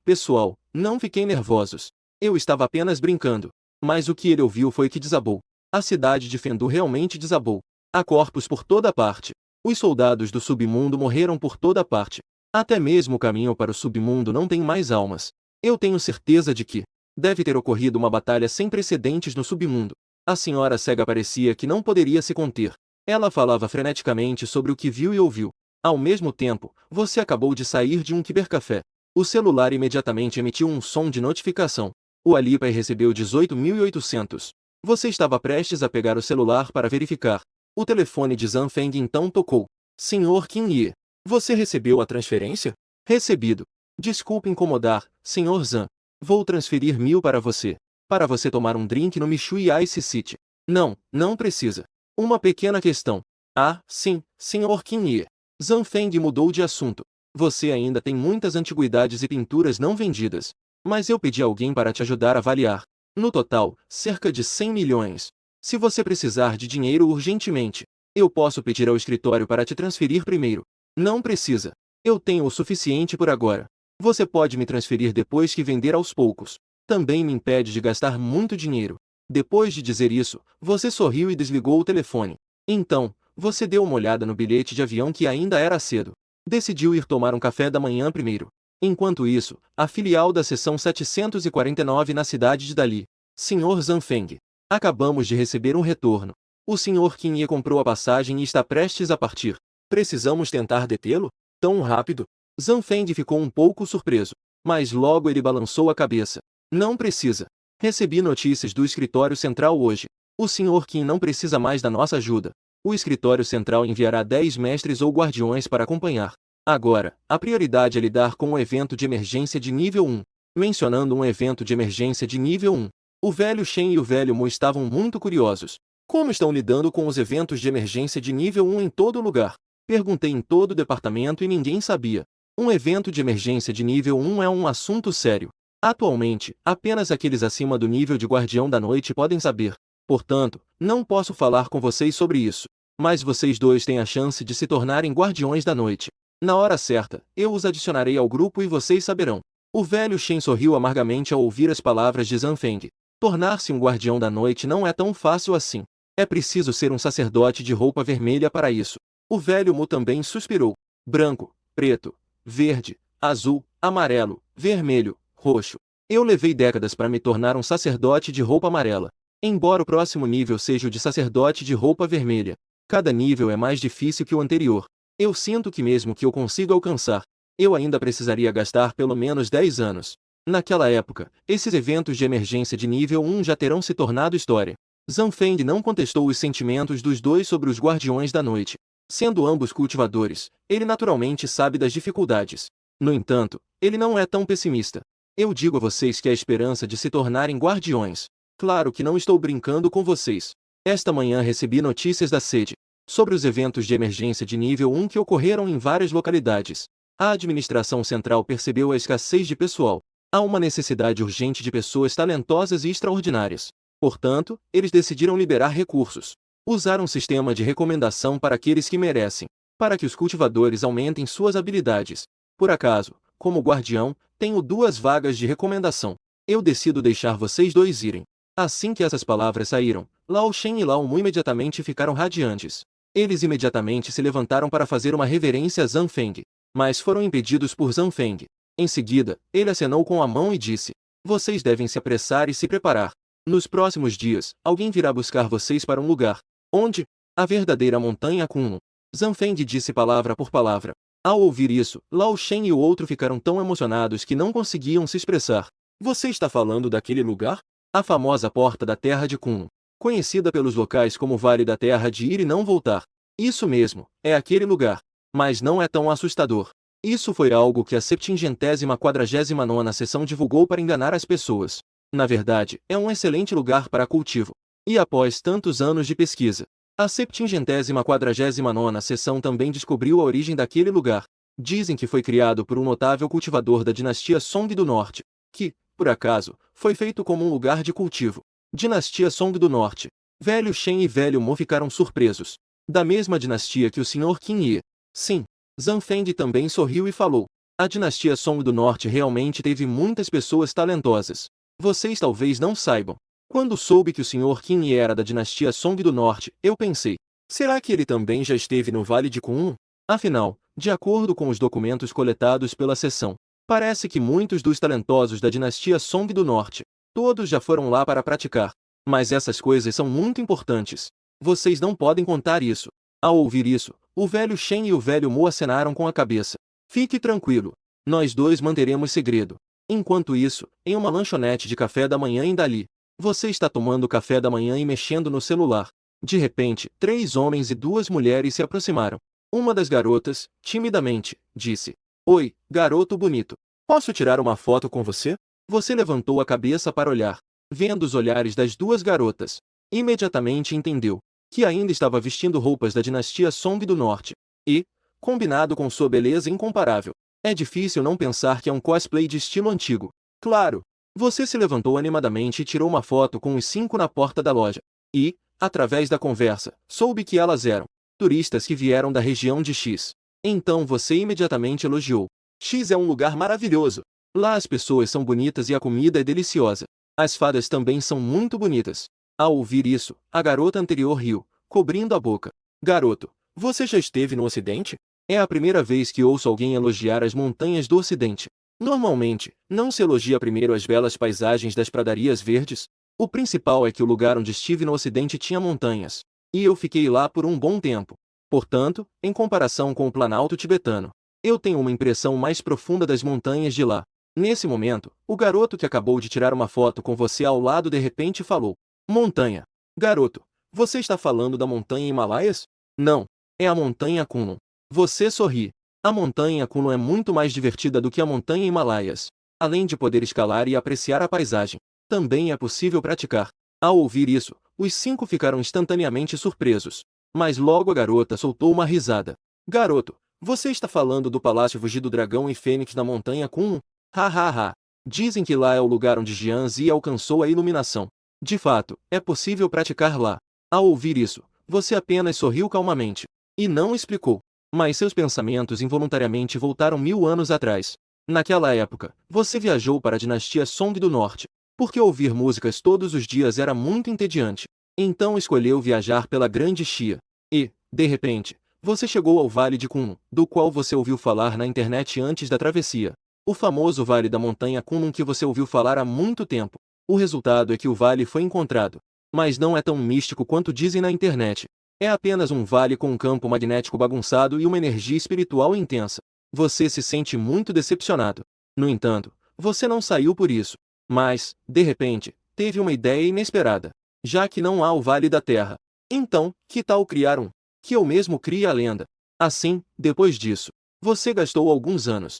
Pessoal, não fiquem nervosos. Eu estava apenas brincando. Mas o que ele ouviu foi que desabou. A cidade de Fendu realmente desabou. Há corpos por toda parte. Os soldados do submundo morreram por toda parte. Até mesmo o caminho para o submundo não tem mais almas. Eu tenho certeza de que deve ter ocorrido uma batalha sem precedentes no submundo. A senhora cega parecia que não poderia se conter. Ela falava freneticamente sobre o que viu e ouviu. Ao mesmo tempo, você acabou de sair de um cibercafé. O celular imediatamente emitiu um som de notificação. O Alipay recebeu 18.800. Você estava prestes a pegar o celular para verificar. O telefone de Zhang Feng então tocou. Senhor Qin Ye, você recebeu a transferência? Recebido. Desculpe incomodar, Senhor Zhang. Vou transferir 1.000 para você. Para você tomar um drink no Mishui Ice City. Não, não precisa. Uma pequena questão. Ah, sim, Senhor Qin Ye. Zhang Feng mudou de assunto. Você ainda tem muitas antiguidades e pinturas não vendidas. Mas eu pedi alguém para te ajudar a avaliar. No total, cerca de 100 milhões. Se você precisar de dinheiro urgentemente, eu posso pedir ao escritório para te transferir primeiro. Não precisa. Eu tenho o suficiente por agora. Você pode me transferir depois que vender aos poucos. Também me impede de gastar muito dinheiro. Depois de dizer isso, você sorriu e desligou o telefone. Então, você deu uma olhada no bilhete de avião que ainda era cedo. decidiu ir tomar um café da manhã primeiro. Enquanto isso, a filial da seção 749 na cidade de Dali. Sr. Zanfeng. Acabamos de receber um retorno. O Sr. Qin comprou a passagem e está prestes a partir. Precisamos tentar detê-lo? Tão rápido? Zanfeng ficou um pouco surpreso, mas logo ele balançou a cabeça. Não precisa. Recebi notícias do escritório central hoje. O Sr. Qin não precisa mais da nossa ajuda. O escritório central enviará 10 mestres ou guardiões para acompanhar. Agora, a prioridade é lidar com um evento de emergência de nível 1. Mencionando um evento de emergência de nível 1, o velho Shen e o velho Mu estavam muito curiosos. Como estão lidando com os eventos de emergência de nível 1 em todo lugar? Perguntei em todo o departamento e ninguém sabia. Um evento de emergência de nível 1 é um assunto sério. Atualmente, apenas aqueles acima do nível de Guardião da Noite podem saber. Portanto, não posso falar com vocês sobre isso. Mas vocês dois têm a chance de se tornarem Guardiões da Noite. Na hora certa, eu os adicionarei ao grupo e vocês saberão. O velho Shen sorriu amargamente ao ouvir as palavras de Zanfeng. Tornar-se um Guardião da Noite não é tão fácil assim. É preciso ser um sacerdote de roupa vermelha para isso. O velho Mu também suspirou. Branco, preto, verde, azul, amarelo, vermelho, roxo. Eu levei décadas para me tornar um sacerdote de roupa amarela. Embora o próximo nível seja o de sacerdote de roupa vermelha, cada nível é mais difícil que o anterior. Eu sinto que mesmo que eu consiga alcançar, eu ainda precisaria gastar pelo menos 10 anos. Naquela época, esses eventos de emergência de nível 1 já terão se tornado história. Zanfeng não contestou os sentimentos dos dois sobre os Guardiões da Noite. Sendo ambos cultivadores, ele naturalmente sabe das dificuldades. No entanto, ele não é tão pessimista. Eu digo a vocês que há esperança de se tornarem guardiões. Claro que não estou brincando com vocês. Esta manhã recebi notícias da sede sobre os eventos de emergência de nível 1 que ocorreram em várias localidades. A administração central percebeu a escassez de pessoal. Há uma necessidade urgente de pessoas talentosas e extraordinárias. Portanto, eles decidiram liberar recursos. Usar um sistema de recomendação para aqueles que merecem, para que os cultivadores aumentem suas habilidades. Por acaso, como guardião, tenho 2 vagas de recomendação. Eu decido deixar vocês dois irem. Assim que essas palavras saíram, Lao Shen e Lao Mu imediatamente ficaram radiantes. Eles imediatamente se levantaram para fazer uma reverência a Zanfeng, mas foram impedidos por Zanfeng. Em seguida, ele acenou com a mão e disse: vocês devem se apressar e se preparar. Nos próximos dias, alguém virá buscar vocês para um lugar. Onde? A verdadeira montanha Kunlun. Zanfeng disse palavra por palavra. Ao ouvir isso, Lao Shen e o outro ficaram tão emocionados que não conseguiam se expressar. Você está falando daquele lugar? A famosa Porta da Terra de Kunlun, conhecida pelos locais como Vale da Terra de Ir e Não Voltar. Isso mesmo, é aquele lugar. Mas não é tão assustador. Isso foi algo que a 749ª seção divulgou para enganar as pessoas. Na verdade, é um excelente lugar para cultivo. E após tantos anos de pesquisa, a 749ª seção também descobriu a origem daquele lugar. Dizem que foi criado por um notável cultivador da dinastia Song do Norte, que, por acaso, foi feito como um lugar de cultivo. Dinastia Song do Norte. Velho Shen e Velho Mu ficaram surpresos. Da mesma dinastia que o Sr. Qin Ye. Sim. Zanfeng também sorriu e falou. A dinastia Song do Norte realmente teve muitas pessoas talentosas. Vocês talvez não saibam. Quando soube que o Sr. Qin Ye era da dinastia Song do Norte, eu pensei, será que ele também já esteve no Vale de Kunlun? Afinal, de acordo com os documentos coletados pela seção, parece que muitos dos talentosos da dinastia Song do Norte, todos já foram lá para praticar. Mas essas coisas são muito importantes. Vocês não podem contar isso. Ao ouvir isso, o velho Shen e o velho Mu acenaram com a cabeça. Fique tranquilo. Nós dois manteremos segredo. Enquanto isso, em uma lanchonete de café da manhã em Dali, você está tomando café da manhã e mexendo no celular. De repente, 3 homens e 2 mulheres se aproximaram. Uma das garotas, timidamente, disse: Oi, garoto bonito. Posso tirar uma foto com você? Você levantou a cabeça para olhar. Vendo os olhares das 2 garotas, imediatamente entendeu que ainda estava vestindo roupas da dinastia Song do Norte. E, combinado com sua beleza incomparável, é difícil não pensar que é um cosplay de estilo antigo. Claro! Você se levantou animadamente e tirou uma foto com os 5 na porta da loja. E, através da conversa, soube que elas eram turistas que vieram da região de X. Então você imediatamente elogiou. X é um lugar maravilhoso. Lá as pessoas são bonitas e a comida é deliciosa. As fadas também são muito bonitas. Ao ouvir isso, a garota anterior riu, cobrindo a boca. Garoto, você já esteve no Ocidente? É a primeira vez que ouço alguém elogiar as montanhas do Ocidente. Normalmente, não se elogia primeiro as belas paisagens das pradarias verdes? O principal é que o lugar onde estive no Ocidente tinha montanhas. E eu fiquei lá por um bom tempo. Portanto, em comparação com o Planalto tibetano, eu tenho uma impressão mais profunda das montanhas de lá. Nesse momento, o garoto que acabou de tirar uma foto com você ao lado de repente falou: Montanha. Garoto, você está falando da montanha Himalaias? Não, é a montanha Kunlun. Você sorri. A montanha Kunlun é muito mais divertida do que a montanha Himalaias. Além de poder escalar e apreciar a paisagem, também é possível praticar. Ao ouvir isso, os 5 ficaram instantaneamente surpresos. Mas logo a garota soltou uma risada. Garoto, você está falando do Palácio Fugi do Dragão e Fênix na montanha Kunlun? Ha ha ha. Dizem que lá é o lugar onde Jian Zi alcançou a iluminação. De fato, é possível praticar lá. Ao ouvir isso, você apenas sorriu calmamente. E não explicou. Mas seus pensamentos involuntariamente voltaram 1000 anos atrás. Naquela época, você viajou para a dinastia Song do Norte. Porque ouvir músicas todos os dias era muito entediante. Então escolheu viajar pela Grande Xia. E, de repente, você chegou ao Vale de Kunlun, do qual você ouviu falar na internet antes da travessia. O famoso Vale da Montanha Kunlun que você ouviu falar há muito tempo. O resultado é que o vale foi encontrado. Mas não é tão místico quanto dizem na internet. É apenas um vale com um campo magnético bagunçado e uma energia espiritual intensa. Você se sente muito decepcionado. No entanto, você não saiu por isso. Mas, de repente, teve uma ideia inesperada. Já que não há o Vale da Terra. Então, que tal criar um? Que eu mesmo crie a lenda. Assim, depois disso, você gastou alguns anos.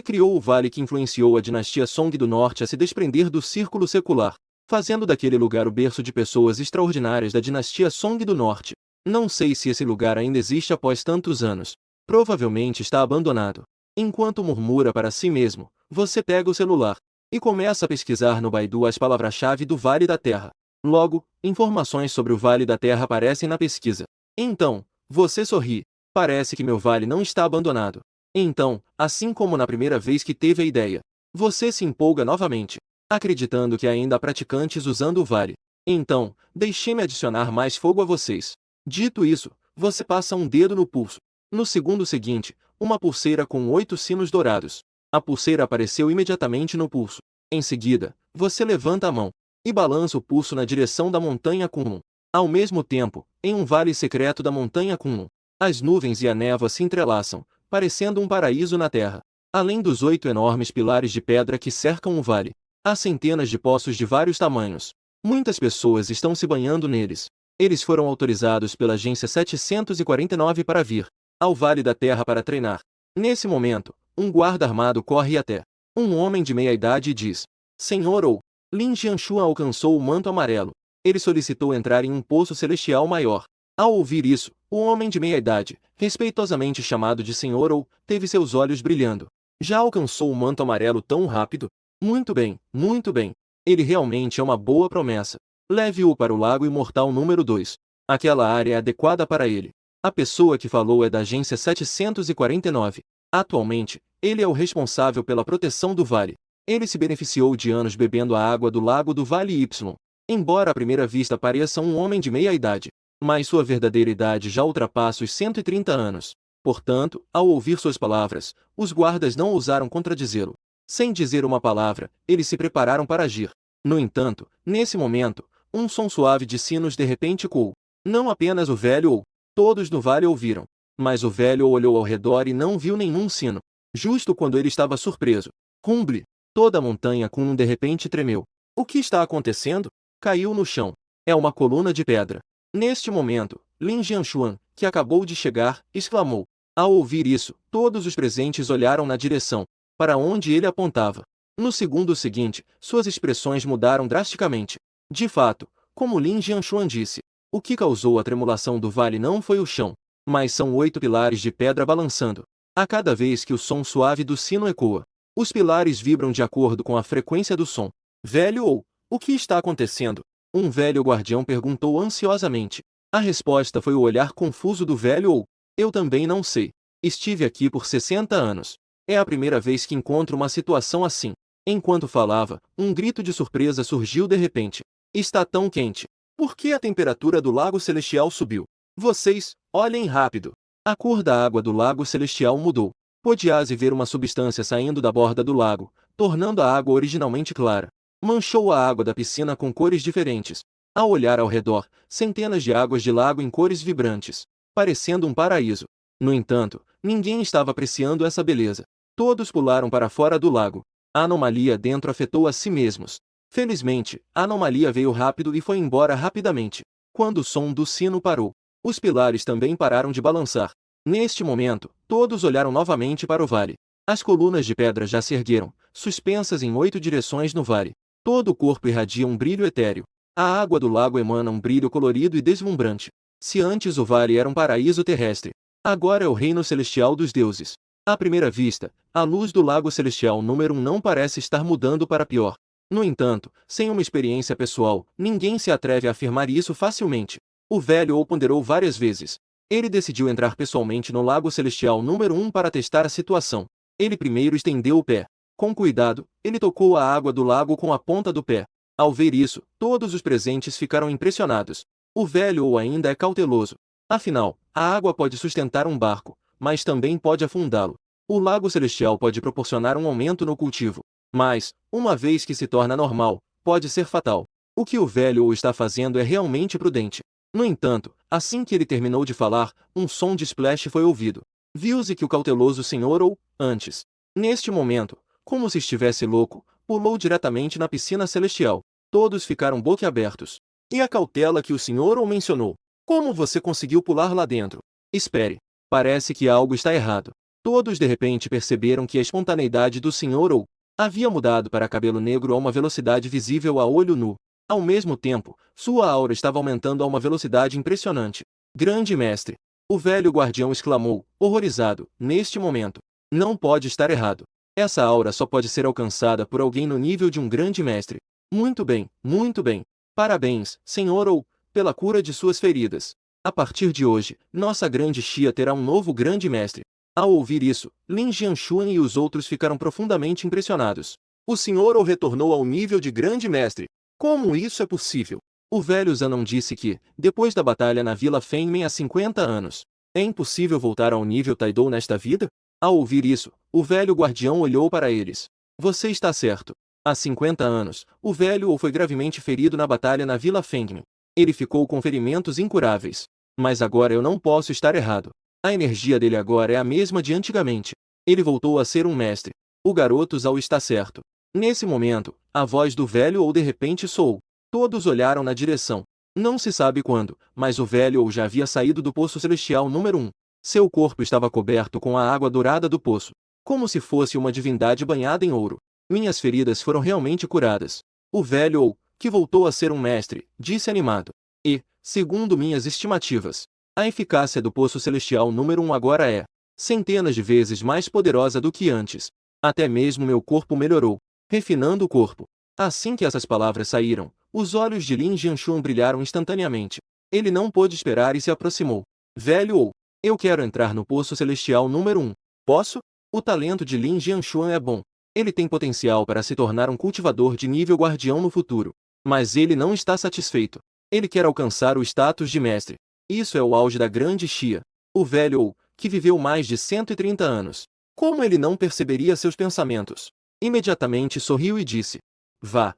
Criou o vale que influenciou a dinastia Song do Norte a se desprender do círculo secular, fazendo daquele lugar o berço de pessoas extraordinárias da dinastia Song do Norte. Não sei se esse lugar ainda existe após tantos anos. Provavelmente está abandonado. Enquanto murmura para si mesmo, você pega o celular e começa a pesquisar no Baidu as palavras-chave do Vale da Terra. Logo, informações sobre o Vale da Terra aparecem na pesquisa. Então, você sorri. Parece que meu vale não está abandonado. Então, assim como na primeira vez que teve a ideia, você se empolga novamente, acreditando que ainda há praticantes usando o vale. Então, deixe-me adicionar mais fogo a vocês. Dito isso, você passa um dedo no pulso. No segundo seguinte, uma pulseira com 8 sinos dourados. A pulseira apareceu imediatamente no pulso. Em seguida, você levanta a mão e balança o pulso na direção da montanha Kunlun. Ao mesmo tempo, em um vale secreto da montanha Kunlun, as nuvens e a névoa se entrelaçam, parecendo um paraíso na terra. Além dos 8 enormes pilares de pedra que cercam o vale, há centenas de poços de vários tamanhos. Muitas pessoas estão se banhando neles. Eles foram autorizados pela Agência 749 para vir ao Vale da Terra para treinar. Nesse momento, um guarda armado corre até um homem de meia-idade e diz: Senhor Ou, Lin Jianshuan alcançou o manto amarelo. Ele solicitou entrar em um poço celestial maior. Ao ouvir isso, o homem de meia-idade, respeitosamente chamado de Senhor Ou, teve seus olhos brilhando. Já alcançou o manto amarelo tão rápido? Muito bem, muito bem. Ele realmente é uma boa promessa. Leve-o para o Lago Imortal número 2. Aquela área é adequada para ele. A pessoa que falou é da Agência 749. Atualmente, ele é o responsável pela proteção do vale. Ele se beneficiou de anos bebendo a água do lago do Vale Y. Embora à primeira vista pareça um homem de meia-idade, mas sua verdadeira idade já ultrapassa os 130 anos. Portanto, ao ouvir suas palavras, os guardas não ousaram contradizê-lo. Sem dizer uma palavra, eles se prepararam para agir. No entanto, nesse momento, um som suave de sinos de repente ecoou. Não apenas o velho Ou. Todos no vale ouviram. Mas o velho olhou ao redor e não viu nenhum sino. Justo quando ele estava surpreso. Rumble! Toda a montanha Kunlun de repente tremeu. O que está acontecendo? Caiu no chão. É uma coluna de pedra. Neste momento, Lin Jianshuan, que acabou de chegar, exclamou. Ao ouvir isso, todos os presentes olharam na direção para onde ele apontava. No segundo seguinte, suas expressões mudaram drasticamente. De fato, como Lin Jianshuan disse, o que causou a tremulação do vale não foi o chão, mas são 8 pilares de pedra balançando. A cada vez que o som suave do sino ecoa, os pilares vibram de acordo com a frequência do som. Velho Ou, o que está acontecendo? Um velho guardião perguntou ansiosamente. A resposta foi o olhar confuso do velho Ou. Eu também não sei. Estive aqui por 60 anos. É a primeira vez que encontro uma situação assim. Enquanto falava, um grito de surpresa surgiu de repente. Está tão quente. Por que a temperatura do lago celestial subiu? Vocês, olhem rápido. A cor da água do lago celestial mudou. Pôde-se ver uma substância saindo da borda do lago, tornando a água originalmente clara. Manchou a água da piscina com cores diferentes. Ao olhar ao redor, centenas de águas de lago em cores vibrantes, parecendo um paraíso. No entanto, ninguém estava apreciando essa beleza. Todos pularam para fora do lago. A anomalia dentro afetou a si mesmos. Felizmente, a anomalia veio rápido e foi embora rapidamente. Quando o som do sino parou, os pilares também pararam de balançar. Neste momento, todos olharam novamente para o vale. As colunas de pedra já se ergueram, suspensas em 8 direções no vale. Todo o corpo irradia um brilho etéreo. A água do lago emana um brilho colorido e deslumbrante. Se antes o vale era um paraíso terrestre, agora é o reino celestial dos deuses. À primeira vista, a luz do lago celestial número 1 não parece estar mudando para pior. No entanto, sem uma experiência pessoal, ninguém se atreve a afirmar isso facilmente. O velho o ponderou várias vezes. Ele decidiu entrar pessoalmente no lago celestial número 1 para testar a situação. Ele primeiro estendeu o pé. Com cuidado, ele tocou a água do lago com a ponta do pé. Ao ver isso, todos os presentes ficaram impressionados. O velho ou ainda é cauteloso. Afinal, a água pode sustentar um barco, mas também pode afundá-lo. O lago celestial pode proporcionar um aumento no cultivo, mas, uma vez que se torna normal, pode ser fatal. O que o velho ou está fazendo é realmente prudente. No entanto, assim que ele terminou de falar, um som de splash foi ouvido. Viu-se que o cauteloso senhor ou, antes, neste momento, como se estivesse louco, pulou diretamente na piscina celestial. Todos ficaram boquiabertos. E a cautela que o senhor ou mencionou? Como você conseguiu pular lá dentro? Espere. Parece que algo está errado. Todos de repente perceberam que a espontaneidade do senhor ou havia mudado para cabelo negro a uma velocidade visível a olho nu. Ao mesmo tempo, sua aura estava aumentando a uma velocidade impressionante. Grande mestre! O velho guardião exclamou, horrorizado, neste momento. Não pode estar errado. Essa aura só pode ser alcançada por alguém no nível de um grande mestre. Muito bem, muito bem. Parabéns, senhor ou, pela cura de suas feridas. A partir de hoje, nossa grande Xia terá um novo grande mestre. Ao ouvir isso, Lin Jianshuan e os outros ficaram profundamente impressionados. O senhor ou retornou ao nível de grande mestre. Como isso é possível? O velho Zanon disse que, depois da batalha na Vila Fengmen há 50 anos, é impossível voltar ao nível Taidou nesta vida? Ao ouvir isso, o velho guardião olhou para eles. Você está certo. Há 50 anos, o velho ou foi gravemente ferido na batalha na Vila Fengmen. Ele ficou com ferimentos incuráveis. Mas agora eu não posso estar errado. A energia dele agora é a mesma de antigamente. Ele voltou a ser um mestre. O garoto Zhao está certo. Nesse momento, a voz do velho ou de repente soou. Todos olharam na direção. Não se sabe quando, mas o velho ou já havia saído do poço celestial número 1. Seu corpo estava coberto com a água dourada do poço, como se fosse uma divindade banhada em ouro. Minhas feridas foram realmente curadas. O velho ou, que voltou a ser um mestre, disse animado. E, segundo minhas estimativas, a eficácia do poço celestial número 1 agora é centenas de vezes mais poderosa do que antes. Até mesmo meu corpo melhorou, refinando o corpo. Assim que essas palavras saíram, os olhos de Lin Jianshuan brilharam instantaneamente. Ele não pôde esperar e se aproximou. Velho ou, eu quero entrar no poço celestial número 1. Posso? O talento de Lin Jianshuan é bom. Ele tem potencial para se tornar um cultivador de nível guardião no futuro. Mas ele não está satisfeito. Ele quer alcançar o status de mestre. Isso é o auge da grande Xia. O velho ou, que viveu mais de 130 anos. Como ele não perceberia seus pensamentos? Imediatamente sorriu e disse: Vá.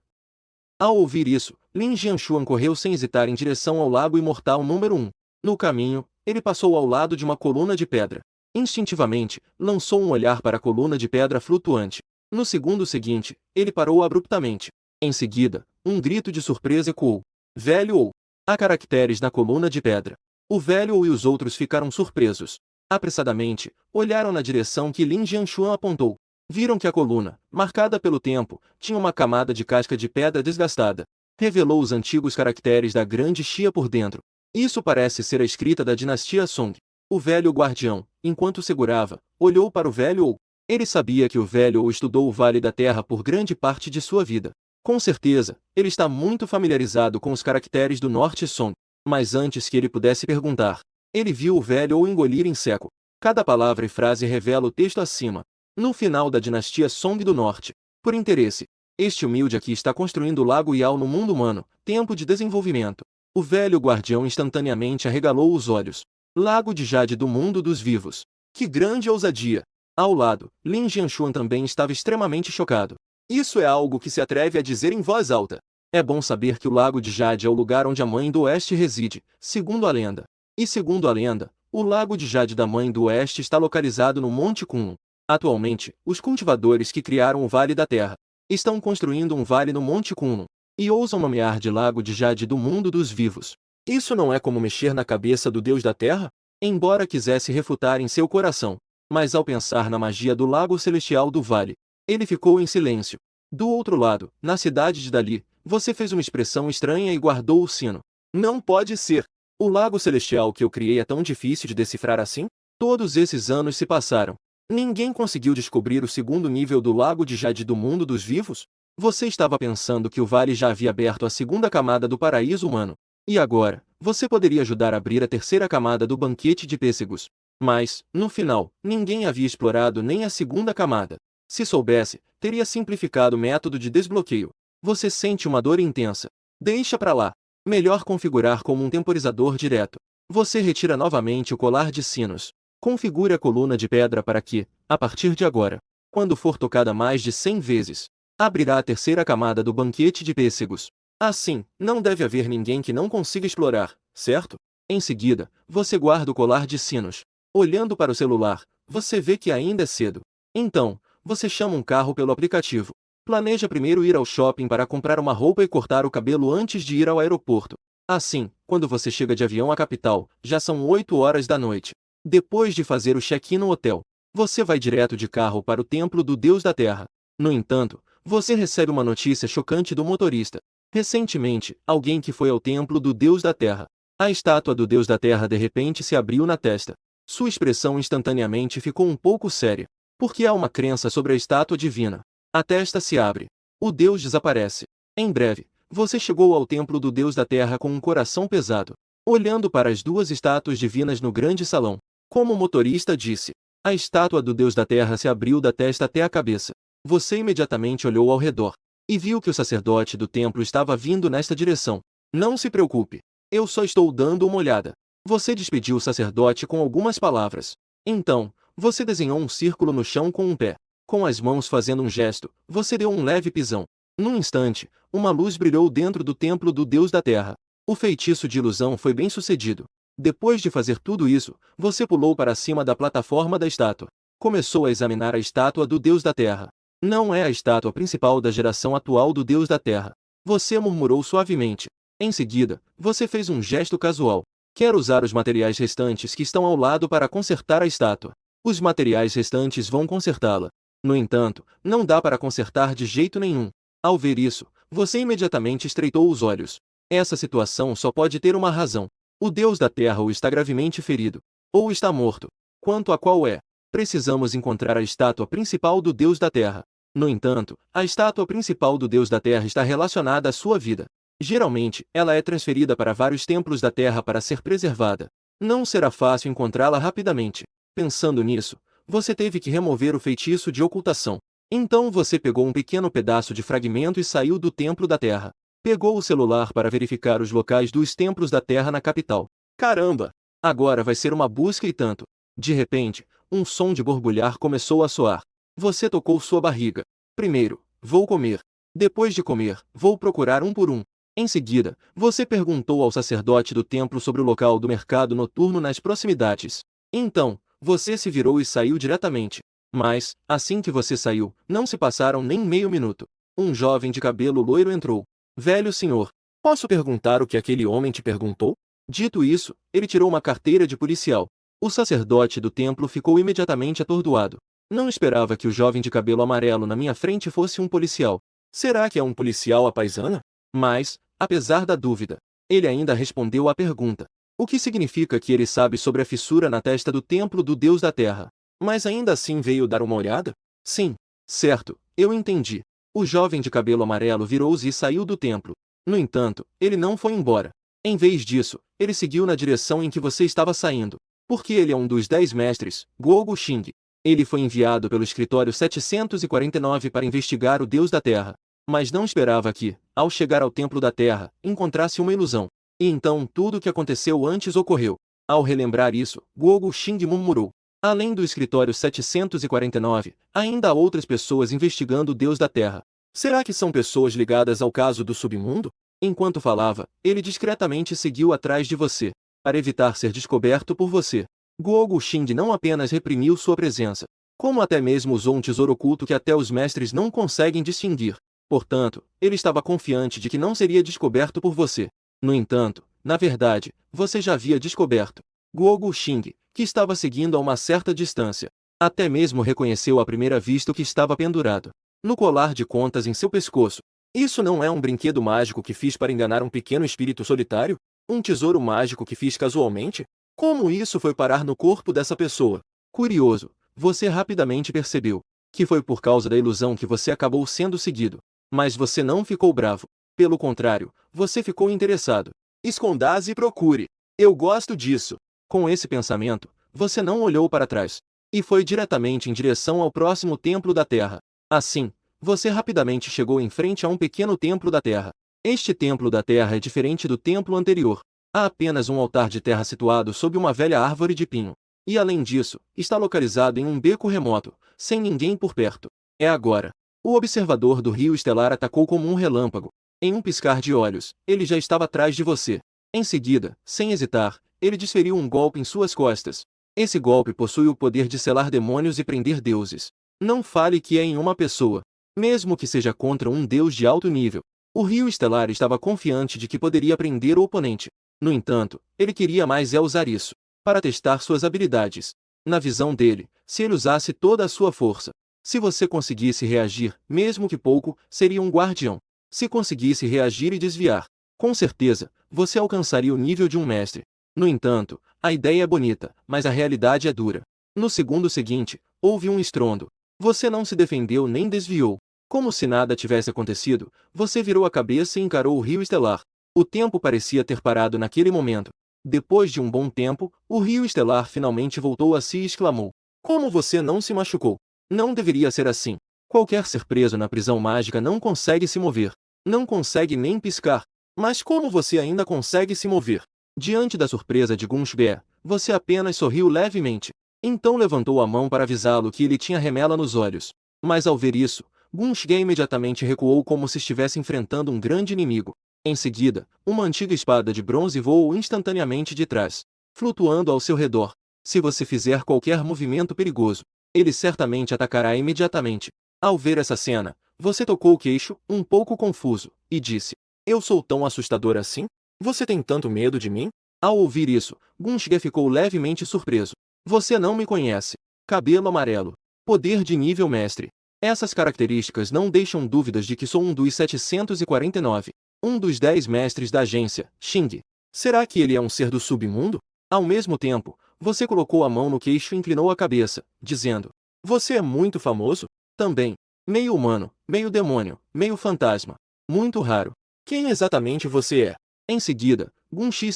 Ao ouvir isso, Lin Jianshuan correu sem hesitar em direção ao lago imortal número 1. No caminho, ele passou ao lado de uma coluna de pedra. Instintivamente, lançou um olhar para a coluna de pedra flutuante. No segundo seguinte, ele parou abruptamente. Em seguida, um grito de surpresa ecoou. Velho ou. Há caracteres na coluna de pedra. O velho ou e os outros ficaram surpresos. Apressadamente, olharam na direção que Lin Jianshuan apontou. Viram que a coluna, marcada pelo tempo, tinha uma camada de casca de pedra desgastada. Revelou os antigos caracteres da grande Xia por dentro. Isso parece ser a escrita da dinastia Song. O velho guardião, enquanto segurava, olhou para o velho ou. Ele sabia que o velho ou estudou o Vale da Terra por grande parte de sua vida. Com certeza, ele está muito familiarizado com os caracteres do Norte Song. Mas antes que ele pudesse perguntar, ele viu o velho ou engolir em seco. Cada palavra e frase revela o texto acima. No final da dinastia Song do Norte. Por interesse, este humilde aqui está construindo o Lago Yao no mundo humano, tempo de desenvolvimento. O velho guardião instantaneamente arregalou os olhos. Lago de Jade do mundo dos vivos. Que grande ousadia! Ao lado, Lin Jianshuan também estava extremamente chocado. Isso é algo que se atreve a dizer em voz alta. É bom saber que o Lago de Jade é o lugar onde a Mãe do Oeste reside, segundo a lenda. E segundo a lenda, o Lago de Jade da Mãe do Oeste está localizado no Monte Kunlun. Atualmente, os cultivadores que criaram o Vale da Terra estão construindo um vale no Monte Kunlun e ousam nomear de Lago de Jade do mundo dos vivos. Isso não é como mexer na cabeça do Deus da Terra? Embora quisesse refutar em seu coração, mas ao pensar na magia do Lago Celestial do Vale, ele ficou em silêncio. Do outro lado, na cidade de Dali, você fez uma expressão estranha e guardou o sino. Não pode ser! O Lago Celestial que eu criei é tão difícil de decifrar assim? Todos esses anos se passaram. Ninguém conseguiu descobrir o segundo nível do Lago de Jade do mundo dos vivos? Você estava pensando que o vale já havia aberto a segunda camada do paraíso humano. E agora, você poderia ajudar a abrir a terceira camada do banquete de pêssegos. Mas, no final, ninguém havia explorado nem a segunda camada. Se soubesse, teria simplificado o método de desbloqueio. Você sente uma dor intensa. Deixa pra lá. Melhor configurar como um temporizador direto. Você retira novamente o colar de sinos. Configure a coluna de pedra para que, a partir de agora, quando for tocada mais de 100 vezes, abrirá a terceira camada do banquete de pêssegos. Assim, não deve haver ninguém que não consiga explorar, certo? Em seguida, você guarda o colar de sinos. Olhando para o celular, você vê que ainda é cedo. Então, você chama um carro pelo aplicativo. Planeja primeiro ir ao shopping para comprar uma roupa e cortar o cabelo antes de ir ao aeroporto. Assim, quando você chega de avião à capital, já são 8 horas da noite. Depois de fazer o check-in no hotel, você vai direto de carro para o templo do Deus da Terra. No entanto, você recebe uma notícia chocante do motorista. Recentemente, alguém que foi ao templo do Deus da Terra. A estátua do Deus da Terra de repente se abriu na testa. Sua expressão instantaneamente ficou um pouco séria. Porque há uma crença sobre a estátua divina. A testa se abre. O Deus desaparece. Em breve, você chegou ao templo do Deus da Terra com um coração pesado, olhando para as duas estátuas divinas no grande salão. Como o motorista disse, a estátua do Deus da Terra se abriu da testa até a cabeça. Você imediatamente olhou ao redor e viu que o sacerdote do templo estava vindo nesta direção. Não se preocupe, eu só estou dando uma olhada. Você despediu o sacerdote com algumas palavras. Então, você desenhou um círculo no chão com um pé. Com as mãos fazendo um gesto, você deu um leve pisão. Num instante, uma luz brilhou dentro do templo do Deus da Terra. O feitiço de ilusão foi bem sucedido. Depois de fazer tudo isso, você pulou para cima da plataforma da estátua. Começou a examinar a estátua do Deus da Terra. Não é a estátua principal da geração atual do Deus da Terra. Você murmurou suavemente. Em seguida, você fez um gesto casual. Quero usar os materiais restantes que estão ao lado para consertar a estátua. Os materiais restantes vão consertá-la. No entanto, não dá para consertar de jeito nenhum. Ao ver isso, você imediatamente estreitou os olhos. Essa situação só pode ter uma razão. O Deus da Terra ou está gravemente ferido, ou está morto. Quanto a qual é, precisamos encontrar a estátua principal do Deus da Terra. No entanto, a estátua principal do Deus da Terra está relacionada à sua vida. Geralmente, ela é transferida para vários templos da Terra para ser preservada. Não será fácil encontrá-la rapidamente. Pensando nisso, você teve que remover o feitiço de ocultação. Então você pegou um pequeno pedaço de fragmento e saiu do templo da Terra. Pegou o celular para verificar os locais dos templos da Terra na capital. Caramba! Agora vai ser uma busca e tanto. De repente, um som de borbulhar começou a soar. Você tocou sua barriga. Primeiro, vou comer. Depois de comer, vou procurar um por um. Em seguida, você perguntou ao sacerdote do templo sobre o local do mercado noturno nas proximidades. Então, você se virou e saiu diretamente. Mas, assim que você saiu, não se passaram nem meio minuto. Um jovem de cabelo loiro entrou. Velho senhor, posso perguntar o que aquele homem te perguntou? Dito isso, ele tirou uma carteira de policial. O sacerdote do templo ficou imediatamente atordoado. Não esperava que o jovem de cabelo amarelo na minha frente fosse um policial. Será que é um policial à paisana? Mas, apesar da dúvida, ele ainda respondeu à pergunta. O que significa que ele sabe sobre a fissura na testa do templo do Deus da Terra? Mas ainda assim veio dar uma olhada? Sim. Certo, eu entendi. O jovem de cabelo amarelo virou-se e saiu do templo. No entanto, ele não foi embora. Em vez disso, ele seguiu na direção em que você estava saindo. Porque ele é um dos 10 mestres, Guogu Xing. Ele foi enviado pelo escritório 749 para investigar o Deus da Terra. Mas não esperava que, ao chegar ao templo da Terra, encontrasse uma ilusão. E então tudo o que aconteceu antes ocorreu. Ao relembrar isso, Guogu Xing murmurou. Além do escritório 749, ainda há outras pessoas investigando o Deus da Terra. Será que são pessoas ligadas ao caso do submundo? Enquanto falava, ele discretamente seguiu atrás de você, para evitar ser descoberto por você. Guogu Xing não apenas reprimiu sua presença, como até mesmo usou um tesouro oculto que até os mestres não conseguem distinguir. Portanto, ele estava confiante de que não seria descoberto por você. No entanto, na verdade, você já havia descoberto. Guogu Xing, que estava seguindo a uma certa distância, até mesmo reconheceu à primeira vista o que estava pendurado no colar de contas em seu pescoço. Isso não é um brinquedo mágico que fiz para enganar um pequeno espírito solitário? Um tesouro mágico que fiz casualmente? Como isso foi parar no corpo dessa pessoa? Curioso, você rapidamente percebeu que foi por causa da ilusão que você acabou sendo seguido. Mas você não ficou bravo. Pelo contrário, você ficou interessado. Esconda-se e procure. Eu gosto disso. Com esse pensamento, você não olhou para trás e foi diretamente em direção ao próximo templo da Terra. Assim, você rapidamente chegou em frente a um pequeno templo da Terra. Este templo da Terra é diferente do templo anterior. Há apenas um altar de terra situado sob uma velha árvore de pinho. E além disso, está localizado em um beco remoto, sem ninguém por perto. É agora. O observador do rio estelar atacou como um relâmpago. Em um piscar de olhos, ele já estava atrás de você. Em seguida, sem hesitar, ele desferiu um golpe em suas costas. Esse golpe possui o poder de selar demônios e prender deuses. Não fale que é em uma pessoa, mesmo que seja contra um deus de alto nível. O rio estelar estava confiante de que poderia prender o oponente. No entanto, ele queria mais usar isso para testar suas habilidades. Na visão dele, se ele usasse toda a sua força, se você conseguisse reagir, mesmo que pouco, seria um guardião. Se conseguisse reagir e desviar, com certeza, você alcançaria o nível de um mestre. No entanto, a ideia é bonita, mas a realidade é dura. No segundo seguinte, houve um estrondo. Você não se defendeu nem desviou. Como se nada tivesse acontecido, você virou a cabeça e encarou o rio estelar. O tempo parecia ter parado naquele momento. Depois de um bom tempo, o rio estelar finalmente voltou a si e exclamou: Como você não se machucou? Não deveria ser assim. Qualquer ser preso na prisão mágica não consegue se mover. Não consegue nem piscar. Mas como você ainda consegue se mover? Diante da surpresa de Gunshbe, você apenas sorriu levemente. Então levantou a mão para avisá-lo que ele tinha remela nos olhos. Mas ao ver isso, Gunshge imediatamente recuou como se estivesse enfrentando um grande inimigo. Em seguida, uma antiga espada de bronze voou instantaneamente de trás, flutuando ao seu redor. Se você fizer qualquer movimento perigoso, ele certamente atacará imediatamente. Ao ver essa cena, você tocou o queixo, um pouco confuso, e disse: Eu sou tão assustador assim? Você tem tanto medo de mim? Ao ouvir isso, Gunshge ficou levemente surpreso. Você não me conhece. Cabelo amarelo. Poder de nível mestre. Essas características não deixam dúvidas de que sou um dos 749. Um dos 10 mestres da agência, Xing. Será que ele é um ser do submundo? Ao mesmo tempo, você colocou a mão no queixo e inclinou a cabeça, dizendo: Você é muito famoso? Também. Meio humano, meio demônio, meio fantasma. Muito raro. Quem exatamente você é? Em seguida, Gunxng,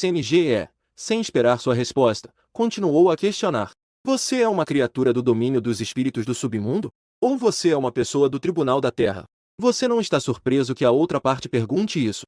sem esperar sua resposta, continuou a questionar. Você é uma criatura do domínio dos espíritos do submundo? Ou você é uma pessoa do Tribunal da Terra? Você não está surpreso que a outra parte pergunte isso.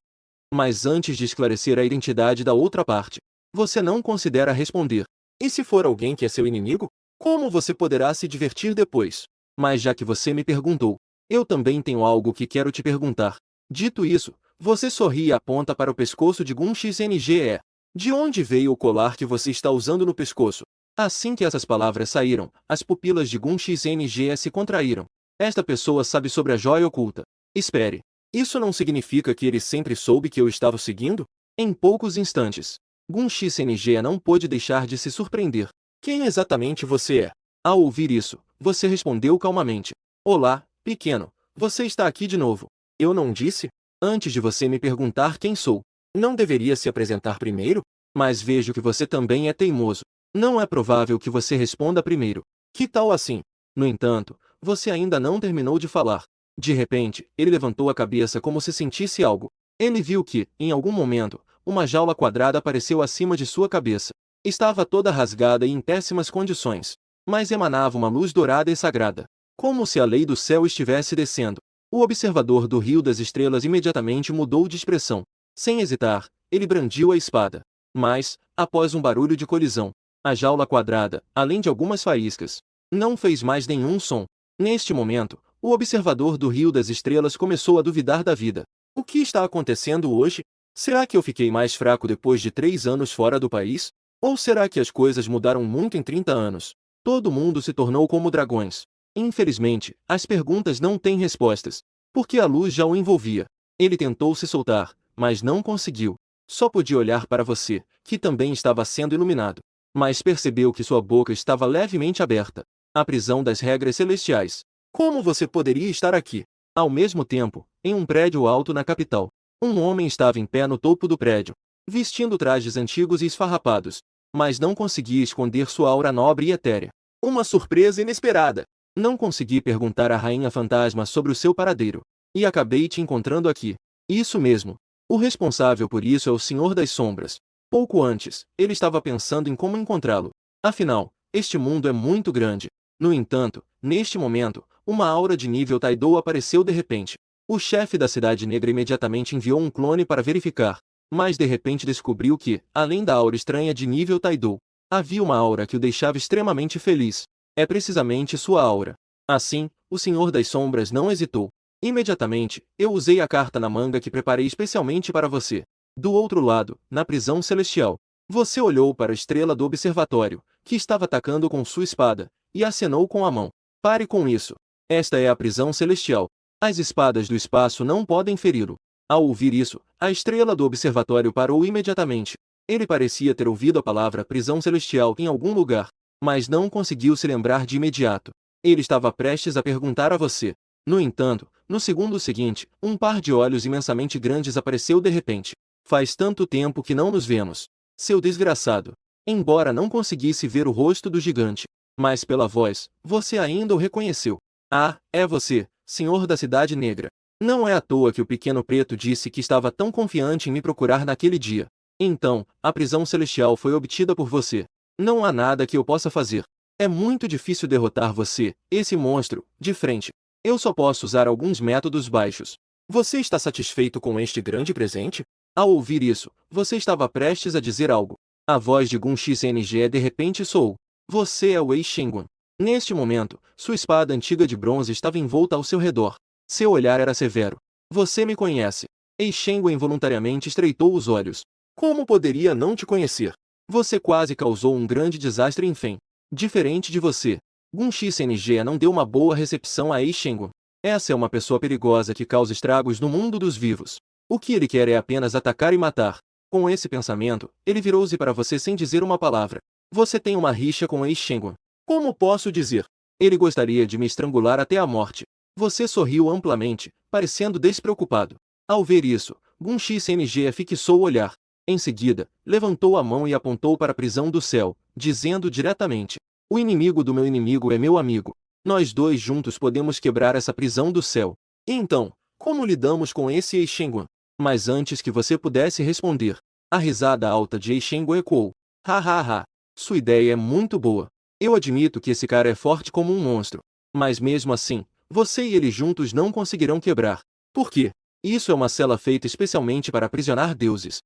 Mas antes de esclarecer a identidade da outra parte, você não considera responder. E se for alguém que é seu inimigo? Como você poderá se divertir depois? Mas já que você me perguntou, eu também tenho algo que quero te perguntar. Dito isso, você sorri e aponta para o pescoço de Gunxng. De onde veio o colar que você está usando no pescoço? Assim que essas palavras saíram, as pupilas de Gunxng se contraíram. Esta pessoa sabe sobre a joia oculta. Espere. Isso não significa que ele sempre soube que eu estava o seguindo? Em poucos instantes, Gunxng não pôde deixar de se surpreender. Quem exatamente você é? Ao ouvir isso, você respondeu calmamente: Olá, pequeno. Você está aqui de novo. Eu não disse? Antes de você me perguntar quem sou, não deveria se apresentar primeiro? Mas vejo que você também é teimoso. Não é provável que você responda primeiro. Que tal assim? No entanto, você ainda não terminou de falar. De repente, ele levantou a cabeça como se sentisse algo. Ele viu que, em algum momento, uma jaula quadrada apareceu acima de sua cabeça. Estava toda rasgada e em péssimas condições, mas emanava uma luz dourada e sagrada, como se a lei do céu estivesse descendo. O observador do Rio das Estrelas imediatamente mudou de expressão. Sem hesitar, ele brandiu a espada. Mas, após um barulho de colisão. A jaula quadrada, além de algumas faíscas, não fez mais nenhum som. Neste momento, o observador do Rio das Estrelas começou a duvidar da vida. O que está acontecendo hoje? Será que eu fiquei mais fraco depois de 3 anos fora do país? Ou será que as coisas mudaram muito em 30 anos? Todo mundo se tornou como dragões. Infelizmente, as perguntas não têm respostas, porque a luz já o envolvia. Ele tentou se soltar, mas não conseguiu. Só podia olhar para você, que também estava sendo iluminado. Mas percebeu que sua boca estava levemente aberta. A prisão das regras celestiais. Como você poderia estar aqui? Ao mesmo tempo, em um prédio alto na capital, um homem estava em pé no topo do prédio, vestindo trajes antigos e esfarrapados, mas não conseguia esconder sua aura nobre e etérea. Uma surpresa inesperada. Não consegui perguntar à Rainha Fantasma sobre o seu paradeiro. E acabei te encontrando aqui. Isso mesmo. O responsável por isso é o Senhor das Sombras. Pouco antes, ele estava pensando em como encontrá-lo. Afinal, este mundo é muito grande. No entanto, neste momento, uma aura de nível Taidou apareceu de repente. O chefe da Cidade Negra imediatamente enviou um clone para verificar, mas de repente descobriu que, além da aura estranha de nível Taidou, havia uma aura que o deixava extremamente feliz. É precisamente sua aura. Assim, o Senhor das Sombras não hesitou. Imediatamente, eu usei a carta na manga que preparei especialmente para você. Do outro lado, na prisão celestial, você olhou para a estrela do observatório, que estava atacando com sua espada, e acenou com a mão. Pare com isso. Esta é a prisão celestial. As espadas do espaço não podem feri-lo. Ao ouvir isso, a estrela do observatório parou imediatamente. Ele parecia ter ouvido a palavra prisão celestial em algum lugar, mas não conseguiu se lembrar de imediato. Ele estava prestes a perguntar a você. No entanto, no segundo seguinte, um par de olhos imensamente grandes apareceu de repente. Faz tanto tempo que não nos vemos. Seu desgraçado. Embora não conseguisse ver o rosto do gigante, mas pela voz, você ainda o reconheceu. Ah, é você, Senhor da Cidade Negra. Não é à toa que o pequeno preto disse que estava tão confiante em me procurar naquele dia. Então, a prisão celestial foi obtida por você. Não há nada que eu possa fazer. É muito difícil derrotar você, esse monstro, de frente. Eu só posso usar alguns métodos baixos. Você está satisfeito com este grande presente? Ao ouvir isso, você estava prestes a dizer algo. A voz de Gun XNG de repente soou. Você é o Wei Shengun. Neste momento, sua espada antiga de bronze estava envolta ao seu redor. Seu olhar era severo. Você me conhece. Wei Shengun involuntariamente estreitou os olhos. Como poderia não te conhecer? Você quase causou um grande desastre em Fen. Diferente de você, Gun XNG não deu uma boa recepção a Wei Shengun. Essa é uma pessoa perigosa que causa estragos no mundo dos vivos. O que ele quer é apenas atacar e matar. Com esse pensamento, ele virou-se para você sem dizer uma palavra. Você tem uma rixa com Wei Shengun. Como posso dizer? Ele gostaria de me estrangular até a morte. Você sorriu amplamente, parecendo despreocupado. Ao ver isso, Gun XNG fixou o olhar. Em seguida, levantou a mão e apontou para a prisão do céu, dizendo diretamente: o inimigo do meu inimigo é meu amigo. Nós dois juntos podemos quebrar essa prisão do céu. E então, como lidamos com esse Wei Shengun? Mas antes que você pudesse responder, a risada alta de Wei Shengun ecoou. Ha ha ha. Sua ideia é muito boa. Eu admito que esse cara é forte como um monstro. Mas mesmo assim, você e ele juntos não conseguirão quebrar. Por quê? Isso é uma cela feita especialmente para aprisionar deuses.